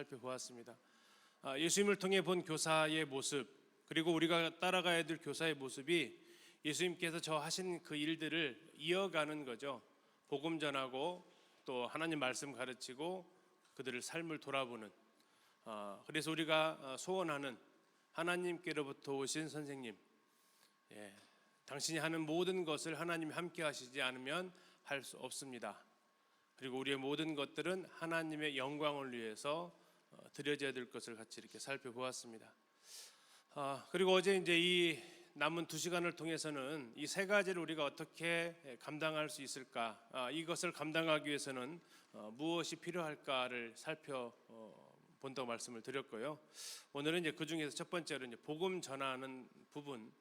살펴보았습니다. 예수님을 통해 본 교사의 모습, 그리고 우리가 따라가야 될 교사의 모습이 예수님께서 저 하신 그 일들을 이어가는 거죠. 복음 전하고 또 하나님 말씀 가르치고 그들의 삶을 돌아보는, 그래서 우리가 소원하는 하나님께로부터 오신 선생님, 당신이 하는 모든 것을 하나님이 함께 하시지 않으면 할 수 없습니다. 그리고 우리의 모든 것들은 하나님의 영광을 위해서 드려져야 될 것을 같이 이렇게 살펴보았습니다. 그리고 어제 이제 이 남은 2시간을 통해서는 이 3가지를 우리가 어떻게 감당할 수 있을까, 이것을 감당하기 위해서는 무엇이 필요할까를 살펴본다고 말씀을 드렸고요. 오늘은 이제 그 중에서 첫 번째로 이제 복음 전하는 부분,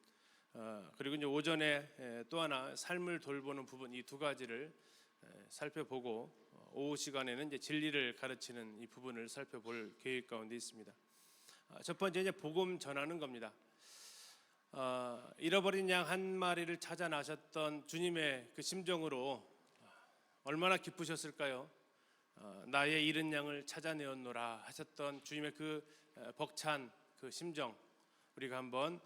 그리고 이제 오전에 또 하나 삶을 돌보는 부분, 이 2가지를 살펴보고 오후 시간에는 이제 진리를 가르치는 이 부분을 살펴볼 계획 가운데 있습니다. 첫 번째 이제 복음 전하는 겁니다. 잃어버린 양 한 마리를 찾아 나셨던 주님의 그 심정으로 얼마나 기쁘셨을까요? 나의 잃은 양을 찾아내었노라 하셨던 주님의 그 벅찬 그 심정, 우리가 한번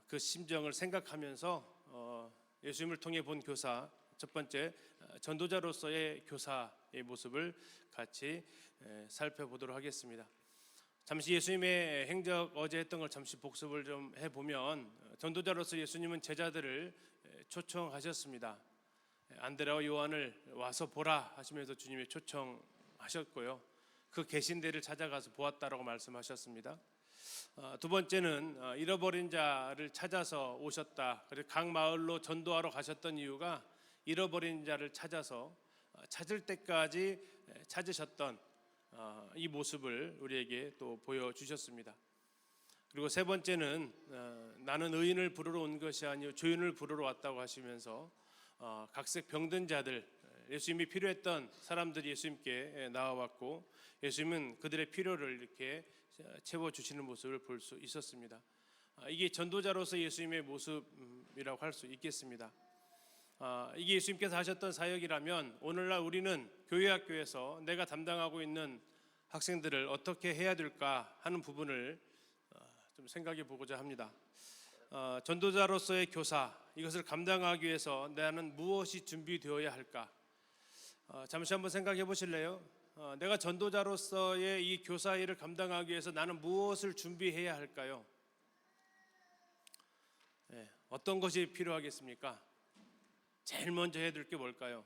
그 심정을 생각하면서 예수님을 통해 본 교사, 첫 번째 전도자로서의 교사의 모습을 같이 살펴보도록 하겠습니다. 잠시 예수님의 행적 어제 했던 걸 잠시 복습을 좀 해보면, 전도자로서 예수님은 제자들을 초청하셨습니다. 안드레와 요한을 와서 보라 하시면서 주님이 초청하셨고요, 그 계신 데를 찾아가서 보았다라고 말씀하셨습니다. 두 번째는 잃어버린 자를 찾아서 오셨다. 그래서 각 마을로 전도하러 가셨던 이유가 잃어버린 자를 찾아서 찾을 때까지 찾으셨던 이 모습을 우리에게 또 보여주셨습니다. 그리고 세 번째는 나는 의인을 부르러 온 것이 아니요 죄인을 부르러 왔다고 하시면서 각색 병든 자들, 예수님이 필요했던 사람들이 예수님께 나와왔고 예수님은 그들의 필요를 이렇게 채워주시는 모습을 볼 수 있었습니다. 이게 전도자로서 예수님의 모습이라고 할 수 있겠습니다. 이게 예수님께서 하셨던 사역이라면 오늘날 우리는 교회학교에서 내가 담당하고 있는 학생들을 어떻게 해야 될까 하는 부분을 좀 생각해 보고자 합니다. 전도자로서의 교사, 이것을 감당하기 위해서 나는 무엇이 준비되어야 할까? 잠시 한번 생각해 보실래요? 내가 전도자로서의 이 교사 일을 감당하기 위해서 나는 무엇을 준비해야 할까요? 어떤 것이 필요하겠습니까? 제일 먼저 해야 될 게 뭘까요?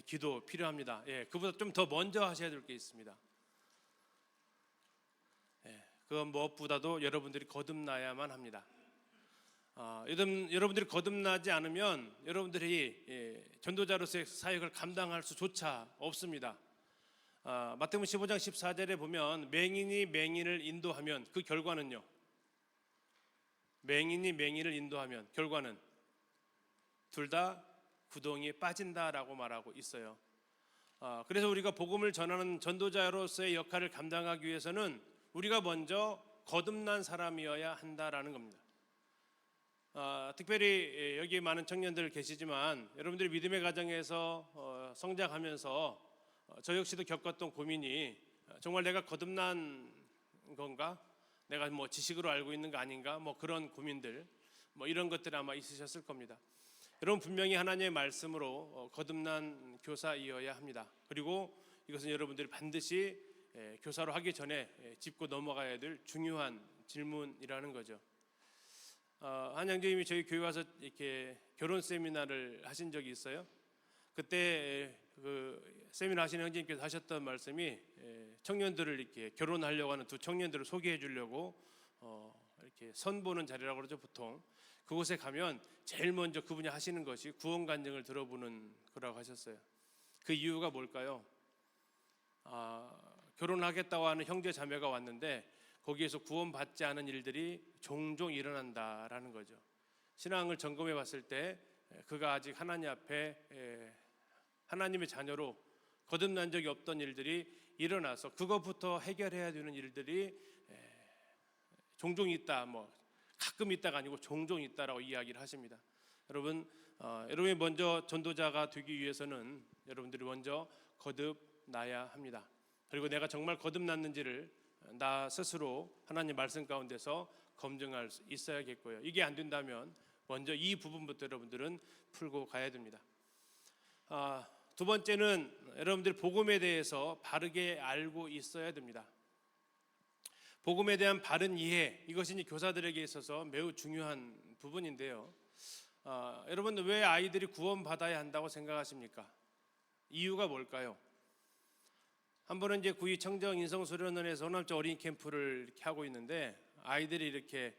기도 필요합니다. 그보다 좀 더 먼저 하셔야 될 게 있습니다. 그건 무엇보다도 여러분들이 거듭나야만 합니다. 여러분들이 거듭나지 않으면 여러분들이 전도자로서의 사역을 감당할 수조차 없습니다. 마태복음 15장 14절에 보면 맹인이 맹인을 인도하면 그 결과는요, 맹인이 맹인을 인도하면 결과는 둘 다 구덩이에 빠진다라고 말하고 있어요. 그래서 우리가 복음을 전하는 전도자로서의 역할을 감당하기 위해서는 우리가 먼저 거듭난 사람이어야 한다라는 겁니다. 특별히 여기 많은 청년들 계시지만 여러분들이 믿음의 가정에서 성장하면서 저 역시도 겪었던 고민이 정말 내가 거듭난 건가? 내가 뭐 지식으로 알고 있는 거 아닌가? 뭐 그런 고민들, 뭐 이런 것들 아마 있으셨을 겁니다. 여러분 분명히 하나님의 말씀으로 거듭난 교사이어야 합니다. 그리고 이것은 여러분들이 반드시 교사로 하기 전에 짚고 넘어가야 될 중요한 질문이라는 거죠. 한 형제님이 저희 교회 와서 이렇게 결혼 세미나를 하신 적이 있어요. 그때 그 세미나 하시는 형제님께서 하셨던 말씀이 청년들을 이렇게 결혼하려고 하는 두 청년들을 소개해 주려고 이렇게 선보는 자리라고 그러죠, 보통. 그곳에 가면 제일 먼저 그분이 하시는 것이 구원 간증을 들어보는 거라고 하셨어요. 그 이유가 뭘까요? 결혼하겠다고 하는 형제 자매가 왔는데 거기에서 구원받지 않은 일들이 종종 일어난다라는 거죠. 신앙을 점검해 봤을 때 그가 아직 하나님 앞에 하나님의 자녀로 거듭난 적이 없던 일들이 일어나서 그것부터 해결해야 되는 일들이 종종 있다, 뭐 가끔 있다가 아니고 종종 있다라고 이야기를 하십니다. 여러분이 먼저 전도자가 되기 위해서는 여러분들이 먼저 거듭나야 합니다. 그리고 내가 정말 거듭났는지를 나 스스로 하나님 말씀 가운데서 검증할 수 있어야겠고요. 이게 안 된다면 먼저 이 부분부터 여러분들은 풀고 가야 됩니다. 두 번째는 여러분들 복음에 대해서 바르게 알고 있어야 됩니다. 복음에 대한 바른 이해, 이것이 이제 교사들에게 있어서 매우 중요한 부분인데요. 여러분, 왜 아이들이 구원받아야 한다고 생각하십니까? 이유가 뭘까요? 한 번은 이제 구의 청정 인성수련원에서 호남자 어린이 캠프를 이렇게 하고 있는데 아이들이 이렇게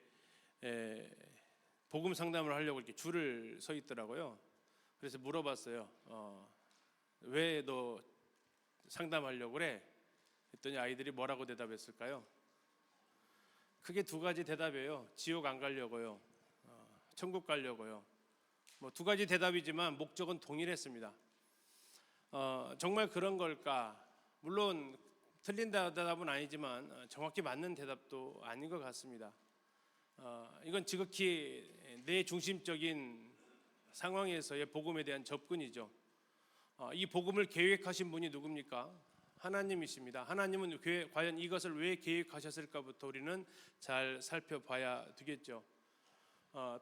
복음 상담을 하려고 이렇게 줄을 서 있더라고요. 그래서 물어봤어요. 왜 너 상담하려고 그래? 했더니 아이들이 뭐라고 대답했을까요? 크게 두 가지 대답이에요. 지옥 안 가려고요. 천국 가려고요. 뭐 두 가지 대답이지만 목적은 동일했습니다. 정말 그런 걸까? 물론 틀린 대답은 아니지만 정확히 맞는 대답도 아닌 것 같습니다. 이건 지극히 내 중심적인 상황에서의 복음에 대한 접근이죠. 이 복음을 계획하신 분이 누굽니까? 하나님이십니다. 하나님은 과연 이것을 왜 계획하셨을까부터 우리는 잘 살펴봐야 되겠죠.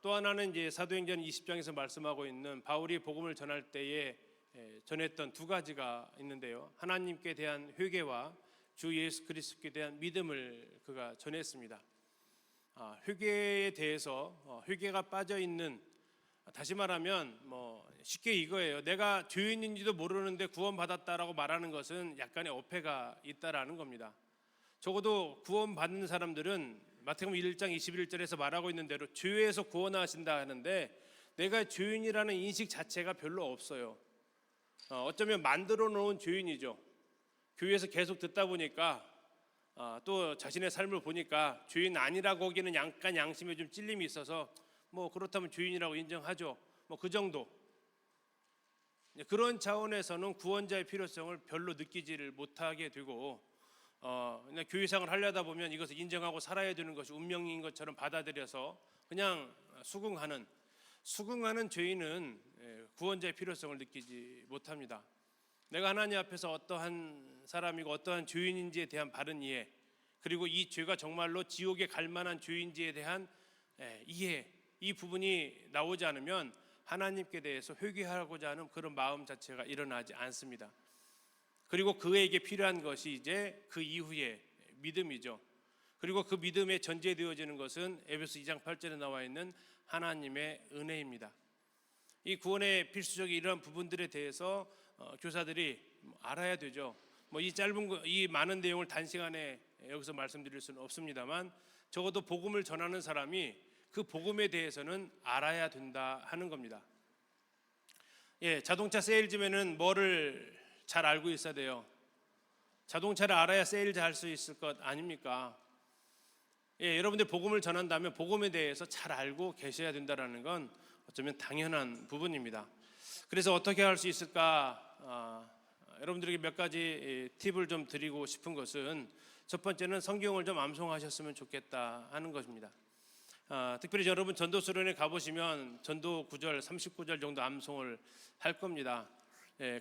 또 하나는 이제 사도행전 20장에서 말씀하고 있는 바울이 복음을 전할 때에 전했던 두 가지가 있는데요. 하나님께 대한 회개와 주 예수 그리스도께 대한 믿음을 그가 전했습니다. 회개에 대해서 회개가 빠져 있는, 다시 말하면 쉽게 이거예요. 내가 죄인인지도 모르는데 구원받았다라고 말하는 것은 약간의 어폐가 있다라는 겁니다. 적어도 구원받는 사람들은 마태복음 1장 21절에서 말하고 있는 대로 죄에서 구원하신다 하는데 내가 죄인이라는 인식 자체가 별로 없어요. 어쩌면 만들어 놓은 죄인이죠. 교회에서 계속 듣다 보니까 또 자신의 삶을 보니까 죄인 아니라고 하기에는 약간 양심에 좀 찔림이 있어서 그렇다면 죄인이라고 인정하죠. 그 정도. 그런 차원에서는 구원자의 필요성을 별로 느끼지를 못하게 되고 그냥 교회생활을 하려다 보면 이것을 인정하고 살아야 되는 것이 운명인 것처럼 받아들여서 그냥 수긍하는 죄인은 구원자의 필요성을 느끼지 못합니다. 내가 하나님 앞에서 어떠한 사람이고 어떠한 죄인인지에 대한 바른 이해, 그리고 이 죄가 정말로 지옥에 갈 만한 죄인지에 대한 이해, 이 부분이 나오지 않으면 하나님께 대해서 회개하고자 하는 그런 마음 자체가 일어나지 않습니다. 그리고 그에게 필요한 것이 이제 그 이후에 믿음이죠. 그리고 그 믿음에 전제되어지는 것은 에베소 2장 8절에 나와 있는 하나님의 은혜입니다. 이 구원의 필수적인 이러한 부분들에 대해서 교사들이 알아야 되죠. 이 많은 내용을 단시간에 여기서 말씀드릴 수는 없습니다만 적어도 복음을 전하는 사람이 그 복음에 대해서는 알아야 된다 하는 겁니다. 자동차 세일즈맨은 뭐를 잘 알고 있어야 돼요? 자동차를 알아야 세일즈 할 수 있을 것 아닙니까? 여러분들 복음을 전한다면 복음에 대해서 잘 알고 계셔야 된다는 건 어쩌면 당연한 부분입니다. 그래서 어떻게 할 수 있을까? 여러분들에게 몇 가지 팁을 좀 드리고 싶은 것은, 첫 번째는 성경을 좀 암송하셨으면 좋겠다 하는 것입니다. 특별히 여러분 전도수련회 가보시면 전도 9절, 39절 정도 암송을 할 겁니다.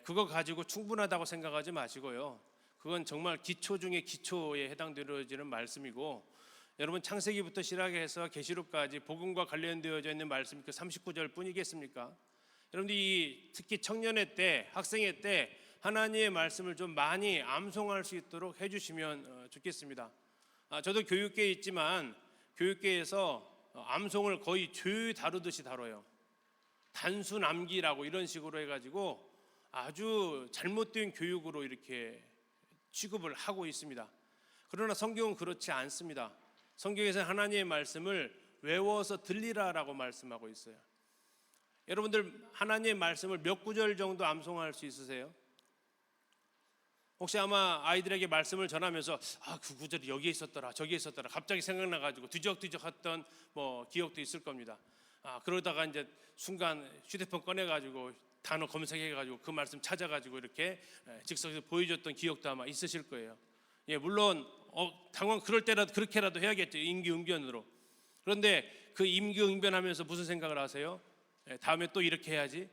그거 가지고 충분하다고 생각하지 마시고요. 그건 정말 기초 중에 기초에 해당되어지는 말씀이고, 여러분 창세기부터 시작해서 계시록까지 복음과 관련되어져 있는 말씀이 그 39절 뿐이겠습니까? 여러분들이 특히 청년회 때, 학생회 때 하나님의 말씀을 좀 많이 암송할 수 있도록 해주시면 좋겠습니다. 저도 교육계에 있지만 교육계에서 암송을 거의 죄 다루듯이 다뤄요. 단순 암기라고 이런 식으로 해가지고 아주 잘못된 교육으로 이렇게 취급을 하고 있습니다. 그러나 성경은 그렇지 않습니다. 성경에서 하나님의 말씀을 외워서 들리라라고 말씀하고 있어요. 여러분들 하나님의 말씀을 몇 구절 정도 암송할 수 있으세요? 혹시 아마 아이들에게 말씀을 전하면서 그 구절이 여기에 있었더라 저기에 있었더라 갑자기 생각나가지고 뒤적뒤적 했던 기억도 있을 겁니다. 그러다가 이제 순간 휴대폰 꺼내가지고 단어 검색해가지고 그 말씀 찾아가지고 이렇게 즉석에서 보여줬던 기억도 아마 있으실 거예요. 물론 그럴 때라도 그렇게라도 해야겠죠. 임기응변으로. 그런데 그 임기응변하면서 무슨 생각을 하세요? 다음에 또 이렇게 해야지.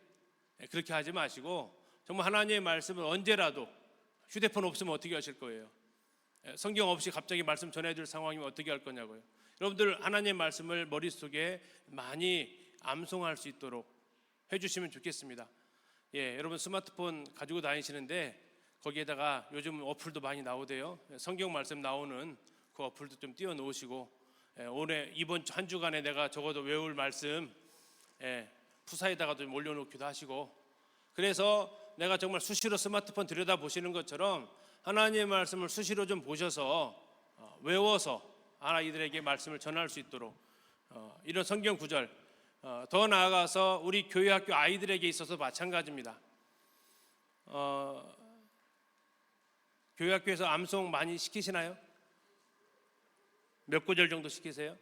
그렇게 하지 마시고 정말 하나님의 말씀을 언제라도 휴대폰 없으면 어떻게 하실 거예요? 성경 없이 갑자기 말씀 전해줄 상황이면 어떻게 할 거냐고요. 여러분들 하나님의 말씀을 머릿속에 많이 암송할 수 있도록 해주시면 좋겠습니다. 여러분 스마트폰 가지고 다니시는데 거기에다가 요즘 어플도 많이 나오대요. 성경 말씀 나오는 그 어플도 좀 띄워 놓으시고, 올해 이번 한 주간에 내가 적어도 외울 말씀 푸사에다가 좀 올려놓기도 하시고, 그래서 내가 정말 수시로 스마트폰 들여다 보시는 것처럼 하나님의 말씀을 수시로 좀 보셔서 외워서 아이들에게 말씀을 전할 수 있도록 이런 성경 구절, 더 나아가서 우리 교회 학교 아이들에게 있어서 마찬가지입니다. 교회 학교에서 암송 많이 시키시나요? 몇 구절 정도 시키세요?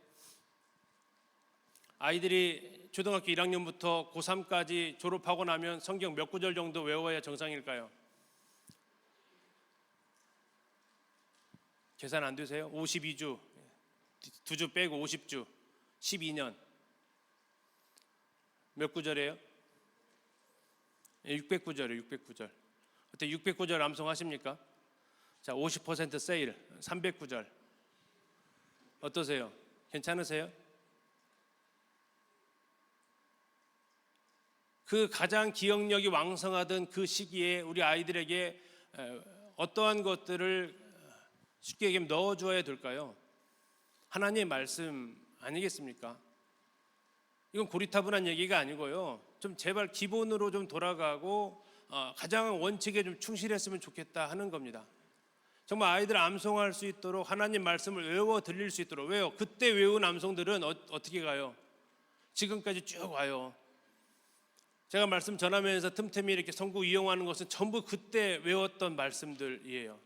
아이들이 초등학교 1학년부터 고3까지 졸업하고 나면 성경 몇 구절 정도 외워야 정상일까요? 계산 안 되세요? 52주, 2주 빼고 50주, 12년. 몇 구절이에요? 600구절이에요, 600구절. 어때 600구절 암송하십니까? 자, 50% 세일, 300구절. 어떠세요? 괜찮으세요? 그 가장 기억력이 왕성하던 그 시기에 우리 아이들에게 어떠한 것들을 쉽게 얘기하면 넣어줘야 될까요? 하나님의 말씀 아니겠습니까? 이건 고리타분한 얘기가 아니고요. 좀 제발 기본으로 좀 돌아가고 가장 원칙에 좀 충실했으면 좋겠다 하는 겁니다. 정말 아이들 암송할 수 있도록 하나님 말씀을 외워 들릴 수 있도록. 왜요? 그때 외운 암송들은 어떻게 가요? 지금까지 쭉 와요. 제가 말씀 전하면서 틈틈이 이렇게 성구 이용하는 것은 전부 그때 외웠던 말씀들이에요.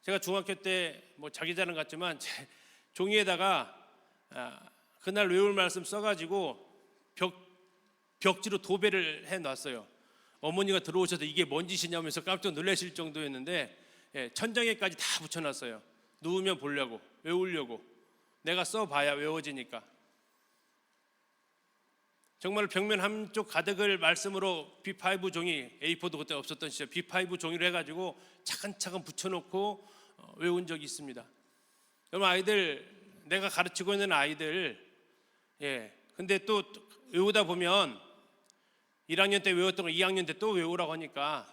제가 중학교 때 뭐 자기 자랑 같지만 종이에다가 그날 외울 말씀 써가지고 벽지로 도배를 해놨어요. 어머니가 들어오셔서 이게 뭔 짓이냐면서 깜짝 놀라실 정도였는데 천장에까지 다 붙여놨어요. 누우면 보려고, 외우려고. 내가 써봐야 외워지니까. 정말 벽면 한쪽 가득을 말씀으로 B5 종이, A4도 그때 없었던 시절 B5 종이로 해가지고 차근차근 붙여놓고 외운 적이 있습니다. 여러분 아이들, 내가 가르치고 있는 아이들, 근데 또 외우다 보면 1학년 때 외웠던 걸 2학년 때 또 외우라고 하니까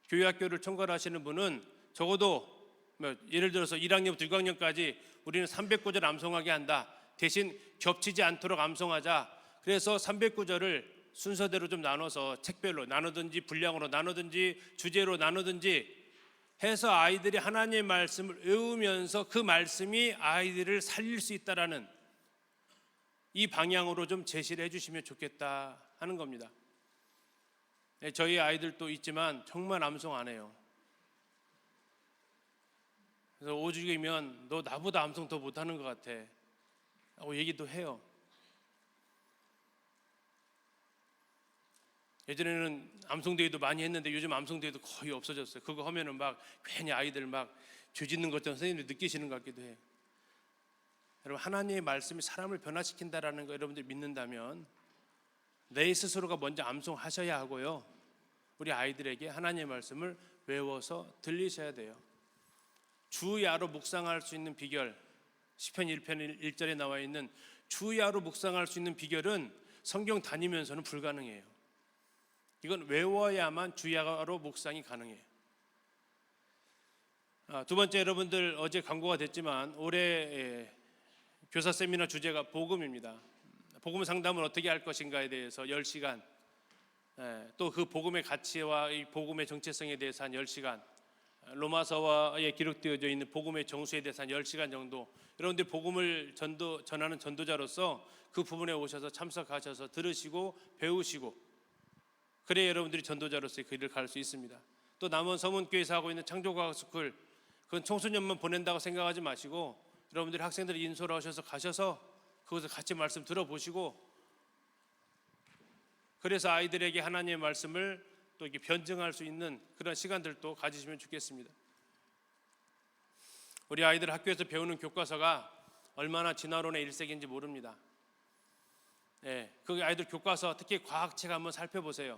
교회 학교를 총괄하시는 분은 적어도 예를 들어서 1학년부터 6학년까지 우리는 300구절 암송하게 한다. 대신 겹치지 않도록 암송하자. 그래서 300구절을 순서대로 좀 나눠서 책별로 나누든지 분량으로 나누든지 주제로 나누든지 해서 아이들이 하나님의 말씀을 외우면서 그 말씀이 아이들을 살릴 수 있다라는 이 방향으로 좀 제시를 해주시면 좋겠다 하는 겁니다. 저희 아이들도 있지만 정말 암송 안 해요. 그래서 오죽이면 너 나보다 암송 더 못하는 것 같아 라고 얘기도 해요. 예전에는 암송대회도 많이 했는데 요즘 암송대회도 거의 없어졌어요. 그거 하면은 막 괜히 아이들 막 죄짓는 것처럼 선생님들 느끼시는 것 같기도 해요. 여러분 하나님의 말씀이 사람을 변화시킨다라는 거 여러분들 믿는다면 내 스스로가 먼저 암송하셔야 하고요. 우리 아이들에게 하나님의 말씀을 외워서 들리셔야 돼요. 주야로 묵상할 수 있는 비결, 시편 1편 1절에 나와 있는 주야로 묵상할 수 있는 비결은 성경 다니면서는 불가능해요. 이건 외워야만 주야로 묵상이 가능해요. 두 번째, 여러분들 어제 광고가 됐지만 올해 교사 세미나 주제가 복음입니다. 복음 상담을 어떻게 할 것인가에 대해서 10시간, 또 그 복음의 가치와 이 복음의 정체성에 대해서 한 10시간, 로마서에 기록되어져 있는 복음의 정수에 대해서 한 10시간 정도, 여러분들 복음을 전하는 전도자로서 그 부분에 오셔서 참석하셔서 들으시고 배우시고, 그래야 여러분들이 전도자로서의 그 일을 갈 수 있습니다. 또 남원 서문교회에서 하고 있는 창조과학 스쿨, 그건 청소년만 보낸다고 생각하지 마시고 여러분들이 학생들 인솔 하셔서 가셔서 그것을 같이 말씀 들어보시고, 그래서 아이들에게 하나님의 말씀을 또 이렇게 변증할 수 있는 그런 시간들도 가지시면 좋겠습니다. 우리 아이들 학교에서 배우는 교과서가 얼마나 진화론의 일색인지 모릅니다. 그 아이들 교과서, 특히 과학책 한번 살펴보세요.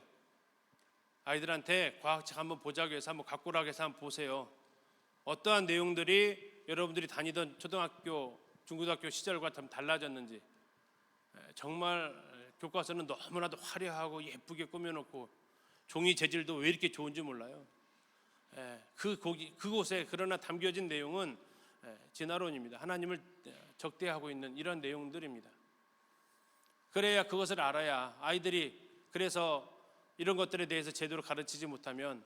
아이들한테 과학책 한번 보자고 해서 한번 갖고 오라고 해서 한번 보세요. 어떠한 내용들이 여러분들이 다니던 초등학교, 중고등학교 시절과 좀 달라졌는지. 정말 교과서는 너무나도 화려하고 예쁘게 꾸며놓고 종이 재질도 왜 이렇게 좋은지 몰라요. 그곳에 그러나 담겨진 내용은 진화론입니다. 하나님을 적대하고 있는 이런 내용들입니다. 그래야 그것을 알아야 아이들이, 그래서 이런 것들에 대해서 제대로 가르치지 못하면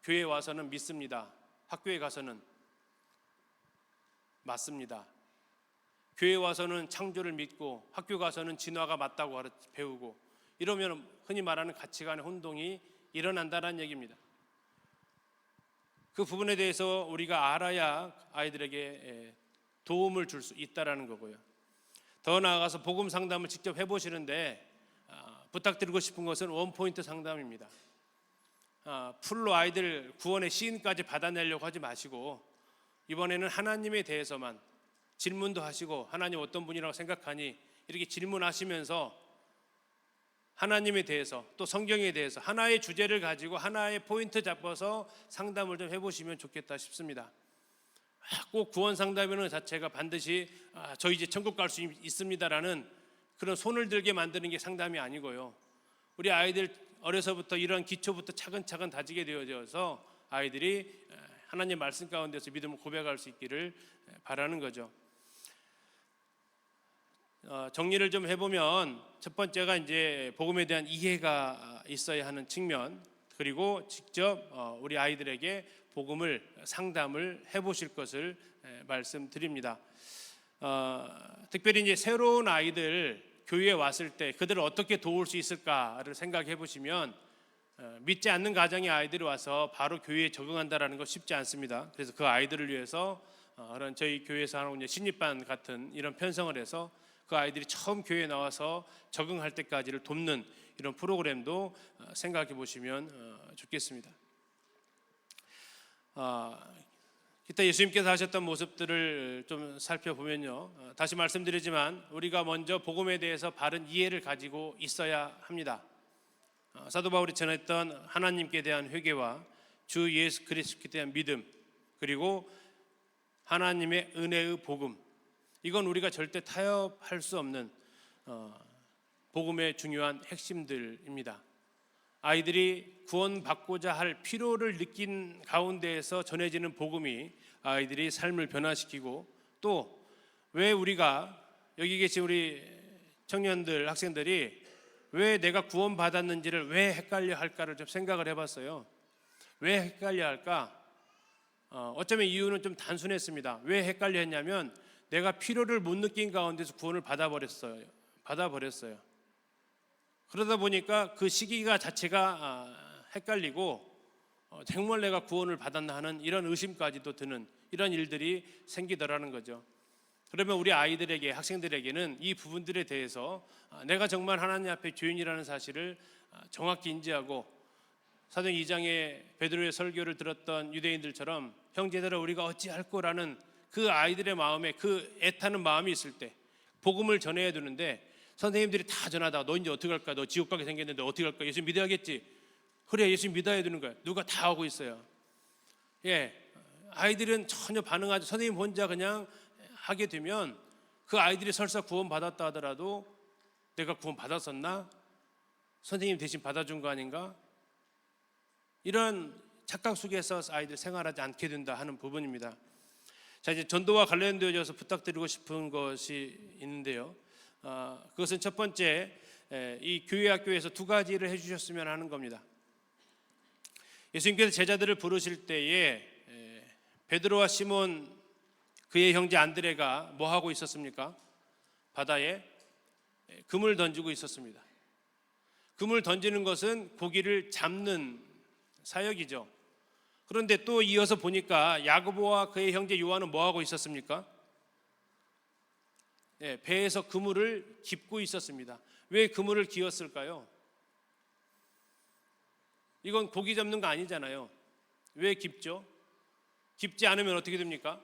교회에 와서는 믿습니다. 학교에 가서는 맞습니다. 교회에 와서는 창조를 믿고 학교 가서는 진화가 맞다고 배우고, 이러면 흔히 말하는 가치관의 혼동이 일어난다는 얘기입니다. 그 부분에 대해서 우리가 알아야 아이들에게 도움을 줄 수 있다는 거고요. 더 나아가서 복음 상담을 직접 해보시는데 부탁드리고 싶은 것은 원포인트 상담입니다. 풀로 아이들 구원의 시인까지 받아내려고 하지 마시고, 이번에는 하나님에 대해서만 질문도 하시고, 하나님 어떤 분이라고 생각하니, 이렇게 질문하시면서 하나님에 대해서 또 성경에 대해서 하나의 주제를 가지고 하나의 포인트 잡아서 상담을 좀 해보시면 좋겠다 싶습니다. 꼭 구원 상담이라는 자체가 반드시 저 이제 천국 갈 수 있습니다라는 그런 손을 들게 만드는 게 상담이 아니고요. 우리 아이들 어려서부터 이런 기초부터 차근차근 다지게 되어져서 아이들이 하나님 말씀 가운데서 믿음을 고백할 수 있기를 바라는 거죠. 정리를 좀 해보면 첫 번째가 이제 복음에 대한 이해가 있어야 하는 측면, 그리고 직접 우리 아이들에게 복음을 상담을 해보실 것을 말씀드립니다. 특별히 이제 새로운 아이들 교회에 왔을 때 그들을 어떻게 도울 수 있을까를 생각해 보시면 믿지 않는 가정의 아이들이 와서 바로 교회에 적응한다라는 거 쉽지 않습니다. 그래서 그 아이들을 위해서 그런 저희 교회에서 하는 신입반 같은 이런 편성을 해서 그 아이들이 처음 교회에 나와서 적응할 때까지를 돕는 이런 프로그램도 생각해 보시면 좋겠습니다. 기타 예수님께서 하셨던 모습들을 좀 살펴보면요, 다시 말씀드리지만 우리가 먼저 복음에 대해서 바른 이해를 가지고 있어야 합니다. 사도 바울이 전했던 하나님께 대한 회개와 주 예수 그리스도께 대한 믿음, 그리고 하나님의 은혜의 복음, 이건 우리가 절대 타협할 수 없는 복음의 중요한 핵심들입니다. 아이들이 구원받고자 할 필요를 느낀 가운데에서 전해지는 복음이 아이들이 삶을 변화시키고, 또 왜 우리가 여기 계신 우리 청년들, 학생들이 왜 내가 구원받았는지를 왜 헷갈려 할까를 좀 생각을 해봤어요. 왜 헷갈려 할까? 어쩌면 이유는 좀 단순했습니다. 왜 헷갈려 했냐면 내가 필요를 못 느낀 가운데서 구원을 받아버렸어요. 그러다 보니까 그 시기가 자체가 헷갈리고 정말 내가 구원을 받았나 하는 이런 의심까지도 드는 이런 일들이 생기더라는 거죠. 그러면 우리 아이들에게, 학생들에게는 이 부분들에 대해서 내가 정말 하나님 앞에 죄인이라는 사실을 정확히 인지하고, 사도행 2장의 베드로의 설교를 들었던 유대인들처럼 형제들아 우리가 어찌할 거라는 그 아이들의 마음에 그 애타는 마음이 있을 때 복음을 전해야 되는데, 선생님들이 다 전하다가 너 이제 어떻게 할까? 너 지옥 가게 생겼는데 어떻게 할까? 예수 믿어야겠지. 그래, 예수 믿어야 되는 거야. 누가 다 하고 있어요. 아이들은 전혀 반응하지, 선생님 혼자 그냥 하게 되면 그 아이들이 설사 구원 받았다 하더라도 내가 구원 받았었나? 선생님 대신 받아준 거 아닌가? 이런 착각 속에서 아이들 생활하지 않게 된다 하는 부분입니다. 자, 이제 전도와 관련되어서 부탁드리고 싶은 것이 있는데요. 그것은 첫 번째, 이 교회 학교에서 두 가지를 해주셨으면 하는 겁니다. 예수님께서 제자들을 부르실 때에 베드로와 시몬 그의 형제 안드레가 뭐 하고 있었습니까? 바다에 금을 던지고 있었습니다. 금을 던지는 것은 고기를 잡는 사역이죠. 그런데 또 이어서 보니까 야고보와 그의 형제 요한은 뭐 하고 있었습니까? 배에서 그물을 깁고 있었습니다. 왜 그물을 기었을까요? 이건 고기 잡는 거 아니잖아요. 왜 깁죠? 깁지 않으면 어떻게 됩니까?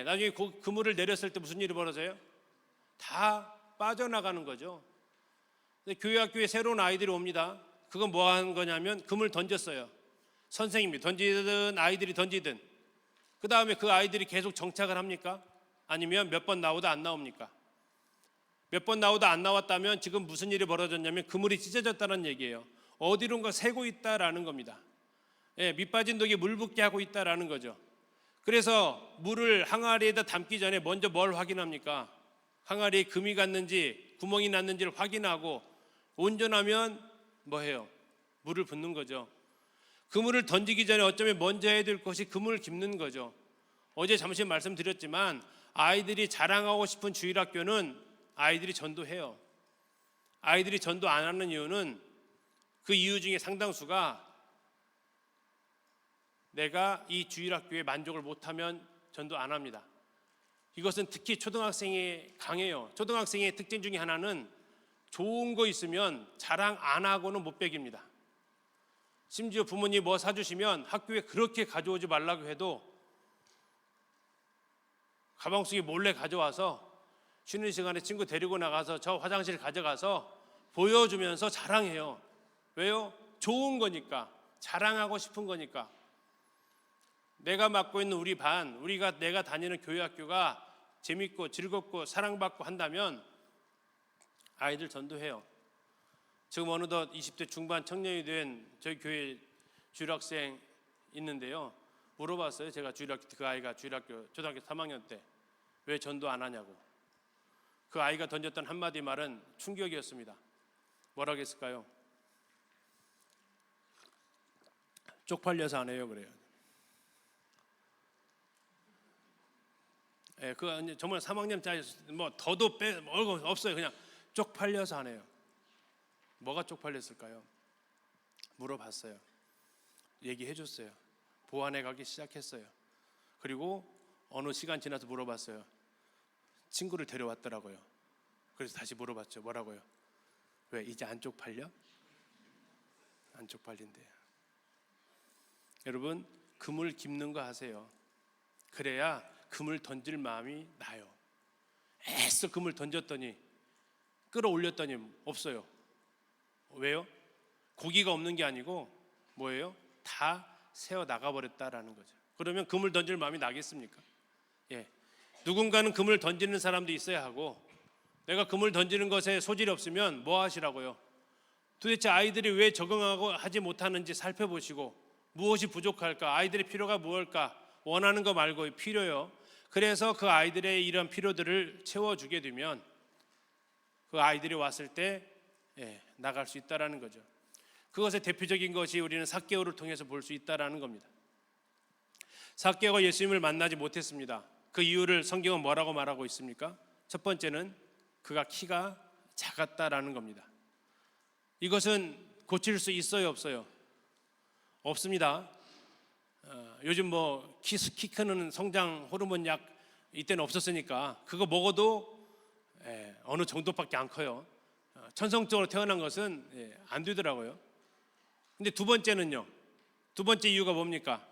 나중에 그물을 내렸을 때 무슨 일이 벌어져요? 다 빠져나가는 거죠. 교회 학교에 새로운 아이들이 옵니다. 그건 뭐 하는 거냐면 금을 던졌어요. 선생님이 던지든 아이들이 던지든. 그 다음에 그 아이들이 계속 정착을 합니까? 아니면 몇 번 나오다 안 나옵니까? 몇 번 나오다 안 나왔다면 지금 무슨 일이 벌어졌냐면 그물이 찢어졌다는 얘기예요. 어디론가 새고 있다라는 겁니다. 예, 밑 빠진 독이 물 붓게 하고 있다라는 거죠. 그래서 물을 항아리에다 담기 전에 먼저 뭘 확인합니까? 항아리에 금이 갔는지 구멍이 났는지를 확인하고 온전하면 뭐 해요? 물을 붓는 거죠. 그물을 던지기 전에 어쩌면 먼저 해야 될 것이 그물을 깁는 거죠. 어제 잠시 말씀드렸지만 아이들이 자랑하고 싶은 주일학교는 아이들이 전도해요. 아이들이 전도 안 하는 이유는 그 이유 중에 상당수가 내가 이 주일학교에 만족을 못하면 전도 안 합니다. 이것은 특히 초등학생이 강해요. 초등학생의 특징 중에 하나는 좋은 거 있으면 자랑 안 하고는 못 배깁니다. 심지어 부모님이 뭐 사주시면 학교에 그렇게 가져오지 말라고 해도 가방 속에 몰래 가져와서 쉬는 시간에 친구 데리고 나가서 저 화장실 가져가서 보여주면서 자랑해요. 왜요? 좋은 거니까, 자랑하고 싶은 거니까. 내가 맡고 있는 우리 반, 내가 다니는 교회 학교가 재밌고 즐겁고 사랑받고 한다면 아이들 전도해요. 지금 어느덧 20대 중반 청년이 된 저희 교회 주일학생 있는데요. 물어봤어요. 제가 그 아이가 주일학교 초등학교 3학년 때 왜 전도 안 하냐고. 그 아이가 던졌던 한마디 말은 충격이었습니다. 뭐라고 했을까요? 쪽팔려서 안 해요 그래요. 예, 그 정말 3학년짜리 뭐 더도 없어요. 그냥 쪽팔려서 안 해요. 뭐가 쪽팔렸을까요? 물어봤어요. 얘기해 줬어요. 보완해 가기 시작했어요. 그리고 어느 시간 지나서 물어봤어요. 친구를 데려왔더라고요. 그래서 다시 물어봤죠. 뭐라고요? 왜 이제 안 쪽팔려? 안 쪽팔린대요. 여러분, 금을 깁는 거 하세요. 그래야 금을 던질 마음이 나요. 애써 금을 던졌더니 끌어올렸더니 없어요. 왜요? 고기가 없는 게 아니고 뭐예요? 다 새어 나가버렸다라는 거죠. 그러면 금을 던질 마음이 나겠습니까? 예. 누군가는 금을 던지는 사람도 있어야 하고, 내가 금을 던지는 것에 소질이 없으면 뭐 하시라고요? 도대체 아이들이 왜 적응하고 하지 못하는지 살펴보시고 무엇이 부족할까? 아이들의 필요가 무엇일까? 원하는 거 말고 필요요. 그래서 그 아이들의 이런 필요들을 채워주게 되면 그 아이들이 왔을 때 나갈 수 있다라는 거죠. 그것의 대표적인 것이 우리는 삭개오를 통해서 볼 수 있다라는 겁니다. 삭개오가 예수님을 만나지 못했습니다. 그 이유를 성경은 뭐라고 말하고 있습니까? 첫 번째는 그가 키가 작았다라는 겁니다. 이것은 고칠 수 있어요, 없어요? 없습니다. 요즘 뭐 키 크는 성장 호르몬 약 이때는 없었으니까 그거 먹어도 어느 정도밖에 안 커요. 천성적으로 태어난 것은 안 되더라고요. 근데 두 번째는요. 두 번째 이유가 뭡니까?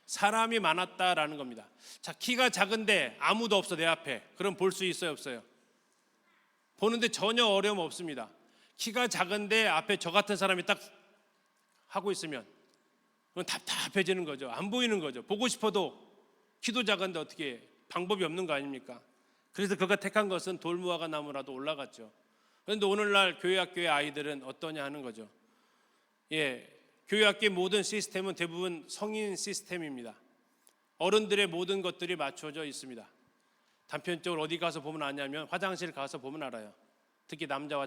사람이 많았다라는 겁니다. 자, 키가 작은데 아무도 없어 내 앞에. 그럼 볼 수 있어요, 없어요? 보는데 전혀 어려움 없습니다. 키가 작은데 앞에 저 같은 사람이 딱 하고 있으면 그건 답답해지는 거죠. 안 보이는 거죠. 보고 싶어도 키도 작은데 어떻게 방법이 없는 거 아닙니까? 그래서 그가 택한 것은 돌무화과 나무라도 올라갔죠. 그런데 오늘날 교회 학교의 아이들은 어떠냐 하는 거죠. 교회 학교의 모든 시스템은 대부분 성인 시스템입니다. 어른들의 모든 것들이 맞춰져 있습니다. 단편적으로 어디 가서 보면 아냐면 화장실 가서 보면 알아요. 특히 남자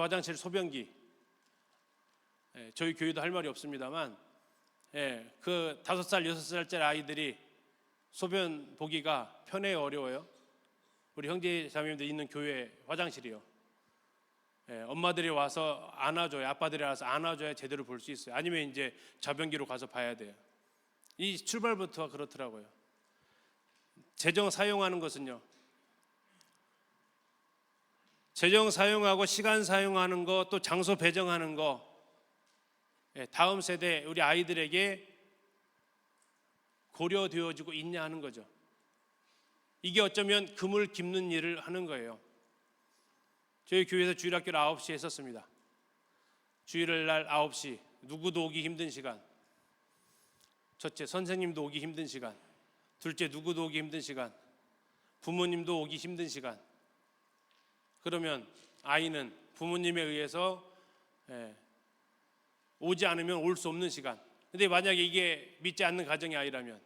화장실 소변기. 저희 교회도 할 말이 없습니다만 그 5살, 6살짜리 아이들이 소변 보기가 편해요, 어려워요? 우리 형제 자매님들 있는 교회 화장실이요. 엄마들이 와서 안아줘야, 아빠들이 와서 안아줘야 제대로 볼 수 있어요. 아니면 이제 자변기로 가서 봐야 돼요. 이 출발부터가 그렇더라고요. 재정 사용하는 것은요. 재정 사용하고 시간 사용하는 거, 또 장소 배정하는 거, 다음 세대 우리 아이들에게 고려되어지고 있냐 하는 거죠. 이게 어쩌면 금을 깁는 일을 하는 거예요. 저희 교회에서 주일학교를 9시에 했었습니다. 주일날 9시, 누구도 오기 힘든 시간. 첫째, 선생님도 오기 힘든 시간. 둘째, 누구도 오기 힘든 시간. 부모님도 오기 힘든 시간. 그러면 아이는 부모님에 의해서 오지 않으면 올 수 없는 시간. 근데 만약에 이게 믿지 않는 가정의 아이라면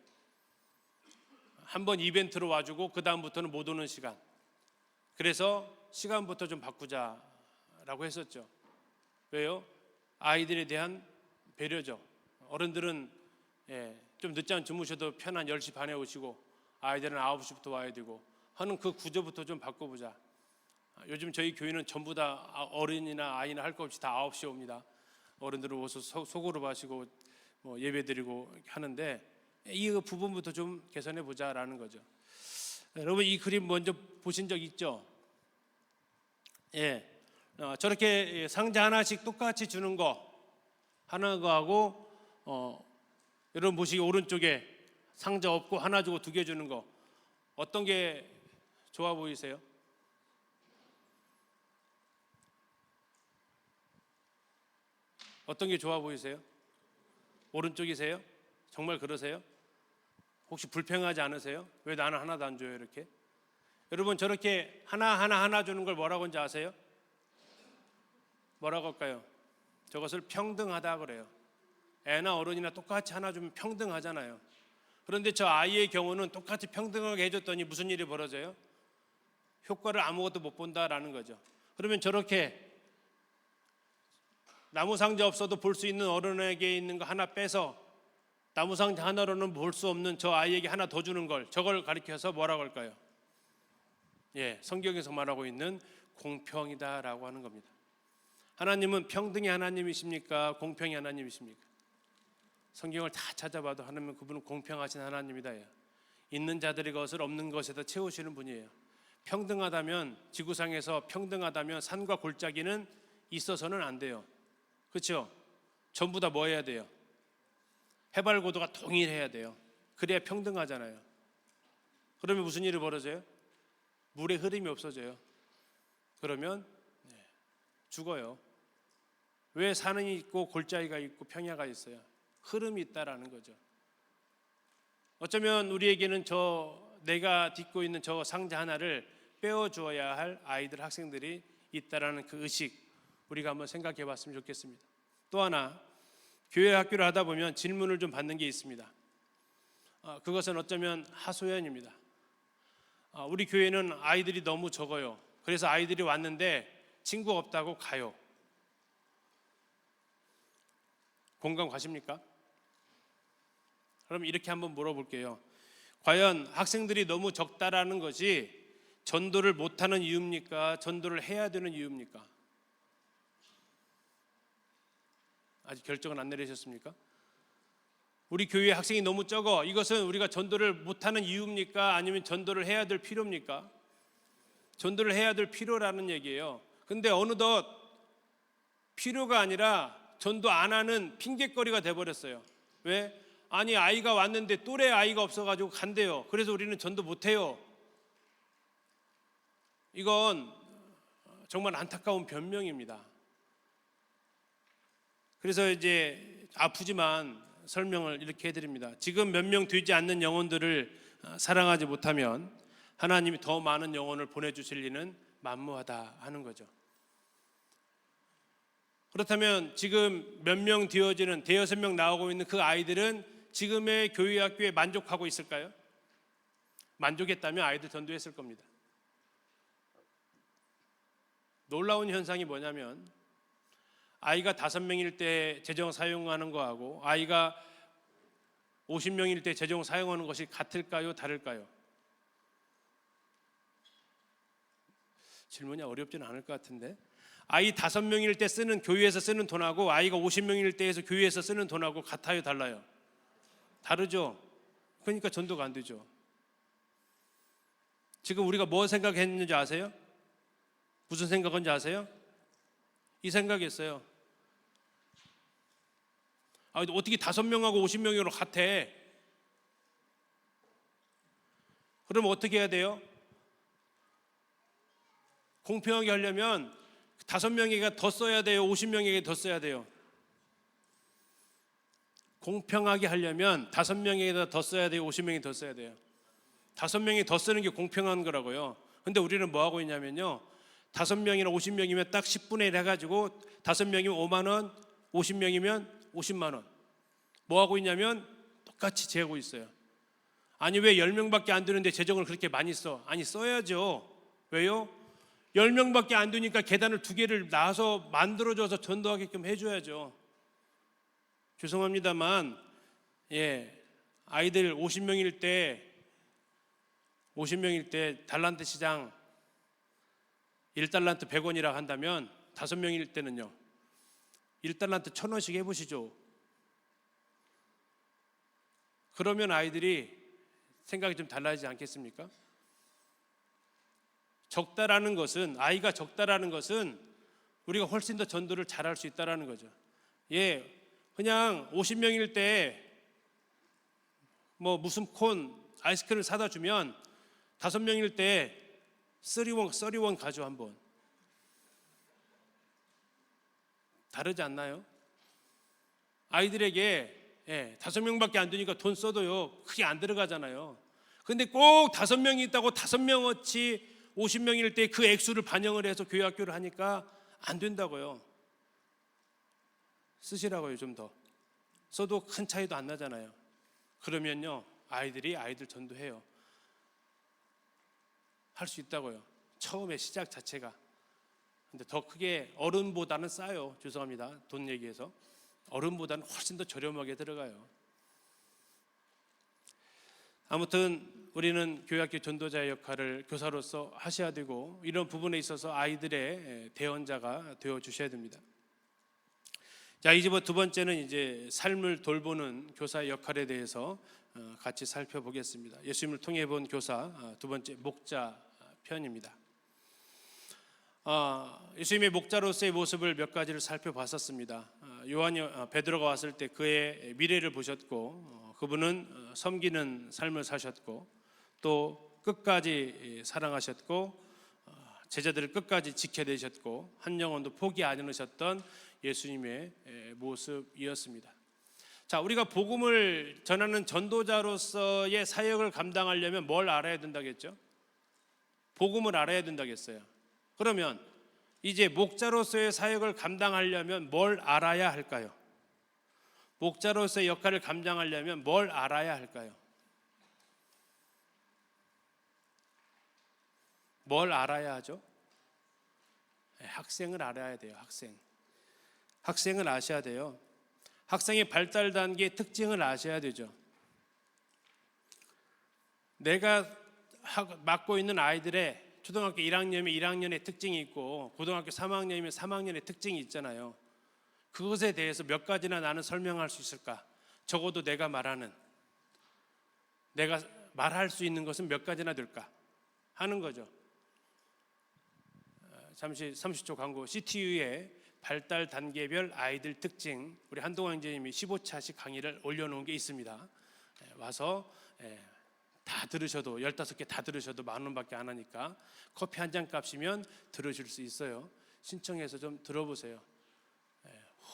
한번 이벤트로 와주고 그 다음부터는 못 오는 시간. 그래서 시간부터 좀 바꾸자라고 했었죠. 왜요? 아이들에 대한 배려죠. 어른들은 좀 늦잠 주무셔도 편한 10시 반에 오시고 아이들은 9시부터 와야 되고 하는 그 구조부터 좀 바꿔보자. 요즘 저희 교회는 전부 다 어른이나 아이나 할 것 없이 다 9시에 옵니다. 어른들은 오서 소그룹 하시고 예배 드리고 하는데 이 부분부터 좀 개선해 보자라는 거죠. 여러분 이 그림 먼저 보신 적 있죠? 저렇게 상자 하나씩 똑같이 주는 거 하는 거하고 여러분 보시기 오른쪽에 상자 없고 하나 주고 2개 주는 거 어떤 게 좋아 보이세요? 어떤 게 좋아 보이세요? 오른쪽이세요? 정말 그러세요? 혹시 불평하지 않으세요? 왜 나는 하나도 안 줘요 이렇게? 여러분 저렇게 하나 주는 걸 뭐라고 하는지 아세요? 뭐라고 할까요? 저것을 평등하다 그래요. 애나 어른이나 똑같이 하나 주면 평등하잖아요. 그런데 저 아이의 경우는 똑같이 평등하게 해줬더니 무슨 일이 벌어져요? 효과를 아무것도 못 본다라는 거죠. 그러면 저렇게 나무 상자 없어도 볼 수 있는 어른에게 있는 거 하나 빼서 나무 상자 하나로는 볼 수 없는 저 아이에게 하나 더 주는 걸 저걸 가리켜서 뭐라고 할까요? 성경에서 말하고 있는 공평이다라고 하는 겁니다. 하나님은 평등의 하나님이십니까? 공평의 하나님이십니까? 성경을 다 찾아봐도 하나님은 그분은 공평하신 하나님이다. 있는 자들의 것을 없는 것에다 채우시는 분이에요. 평등하다면 지구상에서 평등하다면 산과 골짜기는 있어서는 안 돼요. 그렇죠? 전부 다 뭐 해야 돼요? 해발 고도가 동일해야 돼요. 그래야 평등하잖아요. 그러면 무슨 일이 벌어져요? 물의 흐름이 없어져요. 그러면 죽어요. 왜 산은 있고 골짜기가 있고 평야가 있어요? 흐름이 있다라는 거죠. 어쩌면 우리에게는 내가 딛고 있는 저 상자 하나를 빼어주어야 할 아이들, 학생들이 있다라는 그 의식 우리가 한번 생각해 봤으면 좋겠습니다. 또 하나 교회 학교를 하다 보면 질문을 좀 받는 게 있습니다. 그것은 어쩌면 하소연입니다. 우리 교회는 아이들이 너무 적어요. 그래서 아이들이 왔는데 친구 없다고 가요. 공감 가십니까? 그럼 이렇게 한번 물어볼게요. 과연 학생들이 너무 적다라는 것이 전도를 못하는 이유입니까? 전도를 해야 되는 이유입니까? 아직 결정은 안 내리셨습니까? 우리 교회 학생이 너무 적어. 이것은 우리가 전도를 못하는 이유입니까? 아니면 전도를 해야 될 필요입니까? 전도를 해야 될 필요라는 얘기예요. 근데 어느덧 필요가 아니라 전도 안 하는 핑계거리가 돼버렸어요. 왜? 아니 아이가 왔는데 또래 아이가 없어가지고 간대요. 그래서 우리는 전도 못해요. 이건 정말 안타까운 변명입니다. 그래서 이제 아프지만 설명을 이렇게 해드립니다. 지금 몇 명 되지 않는 영혼들을 사랑하지 못하면 하나님이 더 많은 영혼을 보내주실 리는 만무하다 하는 거죠. 그렇다면 지금 몇 명 되어지는 5-6명 나오고 있는 그 아이들은 지금의 교회 학교에 만족하고 있을까요? 만족했다면 아이들 전도했을 겁니다. 놀라운 현상이 뭐냐면 아이가 5명일 때 재정 사용하는 거하고 아이가 50명일 때 재정 사용하는 것이 같을까요? 다를까요? 질문이 어렵지는 않을 것 같은데 아이 5명일 때 쓰는 교회에서 쓰는 돈하고 아이가 50명일 때에서 교회에서 쓰는 돈하고 같아요? 달라요? 다르죠? 그러니까 전도가 안 되죠. 지금 우리가 뭐 생각했는지 아세요? 무슨 생각인지 아세요? 이 생각이었어요. 어떻게 5명하고 50명으로 같아? 그럼 어떻게 해야 돼요? 공평하게 하려면 5명에게 더 써야 돼요? 50명에게 더 써야 돼요? 공평하게 하려면 5명에게 더 써야 돼요? 50명이 더 써야 돼요? 5명이 더 쓰는 게 공평한 거라고요. 근데 우리는 뭐 하고 있냐면요, 5명이나 50명이면 딱 10분의 1 해가지고 5명이면 5만 원, 50명이면 50만 원. 뭐 하고 있냐면 똑같이 재고 있어요. 아니 왜 10명밖에 안 되는데 재정을 그렇게 많이 써? 아니 써야죠. 왜요? 10명밖에 안 되니까 계단을 2개를 놔서 만들어줘서 전도하게끔 해줘야죠. 죄송합니다만 아이들 50명일 때 달란트 시장 1달란트 100원이라 한다면 5명일 때는요 1달란트 1,000원씩 해보시죠. 그러면 아이들이 생각이 좀 달라지지 않겠습니까? 아이가 적다라는 것은 우리가 훨씬 더 전도를 잘할 수 있다라는 거죠. 그냥 50명일 때 뭐 무슨 아이스크림을 사다 주면 5명일 때 31 가져 한번. 다르지 않나요? 아이들에게 5명밖에 안 되니까 돈 써도요 크게 안 들어가잖아요. 근데 꼭 5명이 있다고 5명어치 50명일 때 그 액수를 반영을 해서 교회 학교를 하니까 안 된다고요. 쓰시라고요. 좀 더 써도 큰 차이도 안 나잖아요. 그러면요 아이들 전도해요. 할 수 있다고요. 처음에 시작 자체가. 근데 더 크게 어른보다는 싸요. 죄송합니다. 돈 얘기해서 어른보다는 훨씬 더 저렴하게 들어가요. 아무튼 우리는 교회학교 전도자의 역할을 교사로서 하셔야 되고, 이런 부분에 있어서 아이들의 대언자가 되어 주셔야 됩니다. 자, 이제 두 번째는 이제 삶을 돌보는 교사의 역할에 대해서 같이 살펴보겠습니다. 예수님을 통해 본 교사 두 번째 목자 편입니다. 예수님의 목자로서의 모습을 몇 가지를 살펴봤었습니다. 베드로가 왔을 때 그의 미래를 보셨고, 그분은 섬기는 삶을 사셨고, 또 끝까지 사랑하셨고, 제자들을 끝까지 지켜내셨고, 한 영혼도 포기 안 하셨던 예수님의 모습이었습니다. 자, 우리가 복음을 전하는 전도자로서의 사역을 감당하려면 뭘 알아야 된다겠죠? 복음을 알아야 된다겠어요. 그러면 이제 목자로서의 사역을 감당하려면 뭘 알아야 할까요? 목자로서의 역할을 감당하려면 뭘 알아야 할까요? 뭘 알아야 하죠? 학생을 알아야 돼요. 학생을 아셔야 돼요. 학생의 발달 단계의 특징을 아셔야 되죠. 내가 맡고 있는 아이들의 초등학교 1학년이면 1학년의 특징이 있고, 고등학교 3학년이면 3학년의 특징이 있잖아요. 그것에 대해서 몇 가지나 나는 설명할 수 있을까? 적어도 내가 말할 수 있는 것은 몇 가지나 될까 하는 거죠. 잠시 30초 광고. CTU의 발달 단계별 아이들 특징, 우리 한동환 형제님이 15차씩 강의를 올려놓은 게 있습니다. 와서 다 들으셔도 15개 다 들으셔도 10,000원밖에 안 하니까 커피 한 잔 값이면 들으실 수 있어요. 신청해서 좀 들어보세요.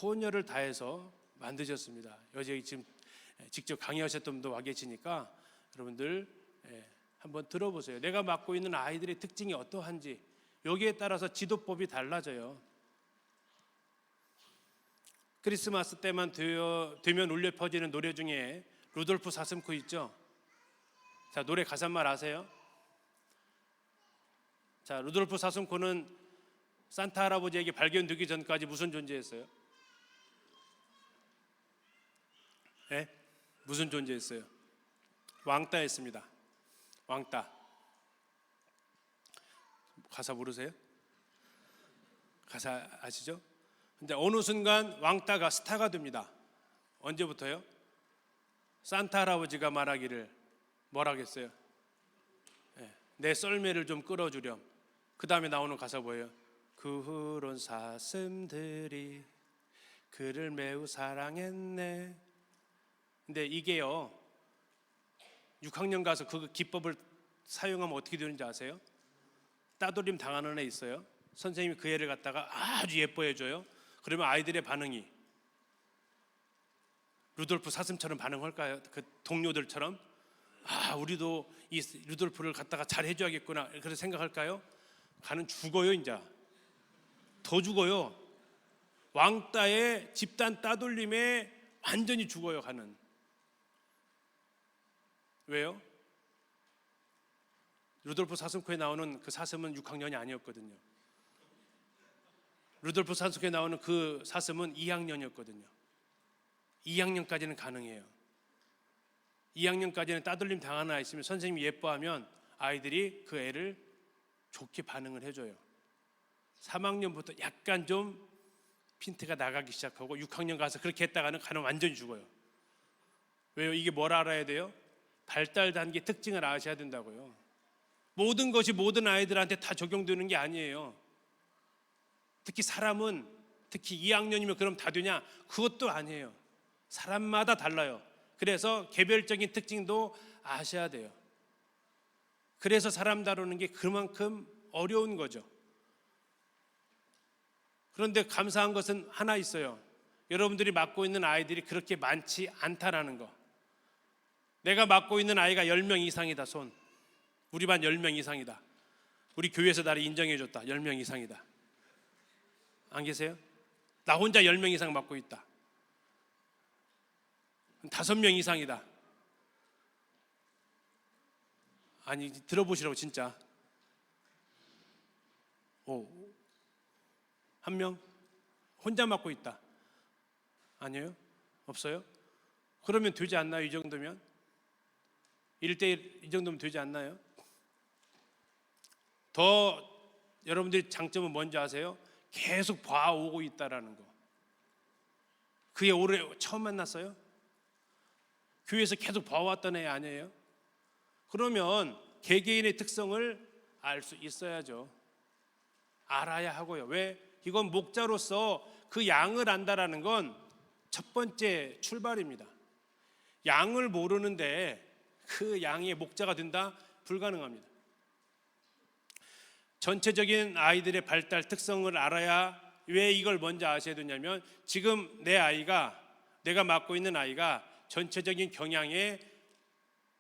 혼혈을 다해서 만드셨습니다. 여기 지금 직접 강의하셨던 분도 와 계시니까 여러분들 한번 들어보세요. 내가 맡고 있는 아이들의 특징이 어떠한지, 여기에 따라서 지도법이 달라져요. 크리스마스 때만 되면 울려 퍼지는 노래 중에 루돌프 사슴코 있죠? 자, 노래 가사말 아세요? 자, 루돌프 사슴코는 산타 할아버지에게 발견되기 전까지 무슨 존재였어요? 무슨 존재였어요? 왕따였습니다. 왕따. 가사 모르세요? 가사 아시죠? 근데 어느 순간 왕따가 스타가 됩니다. 언제부터요? 산타 할아버지가 말하기를 뭐라겠어요? 내 썰매를 좀 끌어주렴. 그 다음에 나오는 가사 뭐예요? 그 후론 사슴들이 그를 매우 사랑했네. 근데 이게요, 6학년 가서 그 기법을 사용하면 어떻게 되는지 아세요? 따돌림 당하는 애 있어요. 선생님이 그 애를 갖다가 아주 예뻐해줘요. 그러면 아이들의 반응이 루돌프 사슴처럼 반응할까요? 그 동료들처럼 우리도 이 루돌프를 갖다가 잘 해줘야겠구나 그렇게 생각할까요? 가는 죽어요. 이제 더 죽어요. 왕따의 집단 따돌림에 완전히 죽어요. 가는. 왜요? 루돌프 사슴코에 나오는 그 사슴은 6학년이 아니었거든요. 루돌프 사슴코에 나오는 그 사슴은 2학년이었거든요. 2학년까지는 가능해요. 2학년까지는 따돌림 당하는 아이 있으면 선생님이 예뻐하면 아이들이 그 애를 좋게 반응을 해줘요. 3학년부터 약간 좀 핀트가 나가기 시작하고 6학년 가서 그렇게 했다가는 가는 완전히 죽어요. 왜요? 이게 뭘 알아야 돼요? 발달 단계 특징을 아셔야 된다고요. 모든 것이 모든 아이들한테 다 적용되는 게 아니에요. 특히 사람은 특히 2학년이면 그럼 다 되냐? 그것도 아니에요. 사람마다 달라요. 그래서 개별적인 특징도 아셔야 돼요. 그래서 사람 다루는 게 그만큼 어려운 거죠. 그런데 감사한 것은 하나 있어요. 여러분들이 맡고 있는 아이들이 그렇게 많지 않다라는 거. 내가 맡고 있는 아이가 10명 이상이다. 손. 우리 반 10명 이상이다. 우리 교회에서 나를 인정해줬다. 10명 이상이다. 안 계세요? 나 혼자 10명 이상 맡고 있다. 5명 이상이다. 아니 들어보시라고 진짜. 한 명? 혼자 맡고 있다. 아니에요? 없어요? 그러면 되지 않나요? 이 정도면? 1대1 이 정도면 되지 않나요? 더 여러분들이 장점은 뭔지 아세요? 계속 봐오고 있다라는 거. 그게 올해 처음 만났어요? 교회에서 계속 봐왔던 애 아니에요? 그러면 개개인의 특성을 알 수 있어야죠. 알아야 하고요. 왜? 이건 목자로서 그 양을 안다라는 건 첫 번째 출발입니다. 양을 모르는데 그 양의 목자가 된다? 불가능합니다. 전체적인 아이들의 발달 특성을 알아야. 왜 이걸 먼저 아셔야 되냐면 지금 내가 맡고 있는 아이가 전체적인 경향에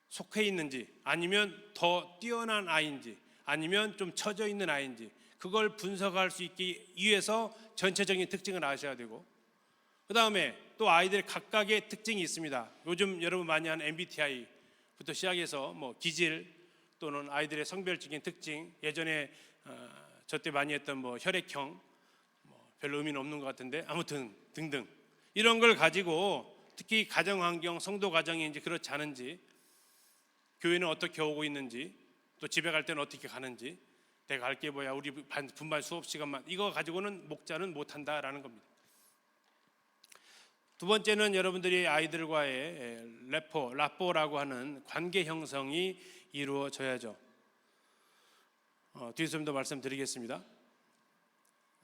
속해 있는지 아니면 더 뛰어난 아이인지 아니면 좀 처져 있는 아이인지 그걸 분석할 수 있기 위해서 전체적인 특징을 아셔야 되고, 그 다음에 또 아이들 각각의 특징이 있습니다. 요즘 여러분 많이 하는 MBTI부터 시작해서 기질 또는 아이들의 성별적인 특징, 예전에 저 때 많이 했던 혈액형, 별로 의미는 없는 것 같은데 아무튼 등등 이런 걸 가지고 특히 가정환경, 성도 가정이 이제 그렇지 않은지, 교회는 어떻게 오고 있는지, 또 집에 갈 때는 어떻게 가는지, 내가 할 게 뭐야, 우리 분반 수업 시간만, 이거 가지고는 목자는 못한다라는 겁니다. 두 번째는 여러분들이 아이들과의 라포라고 하는 관계 형성이 이루어져야죠. 뒤에서 좀 더 말씀드리겠습니다.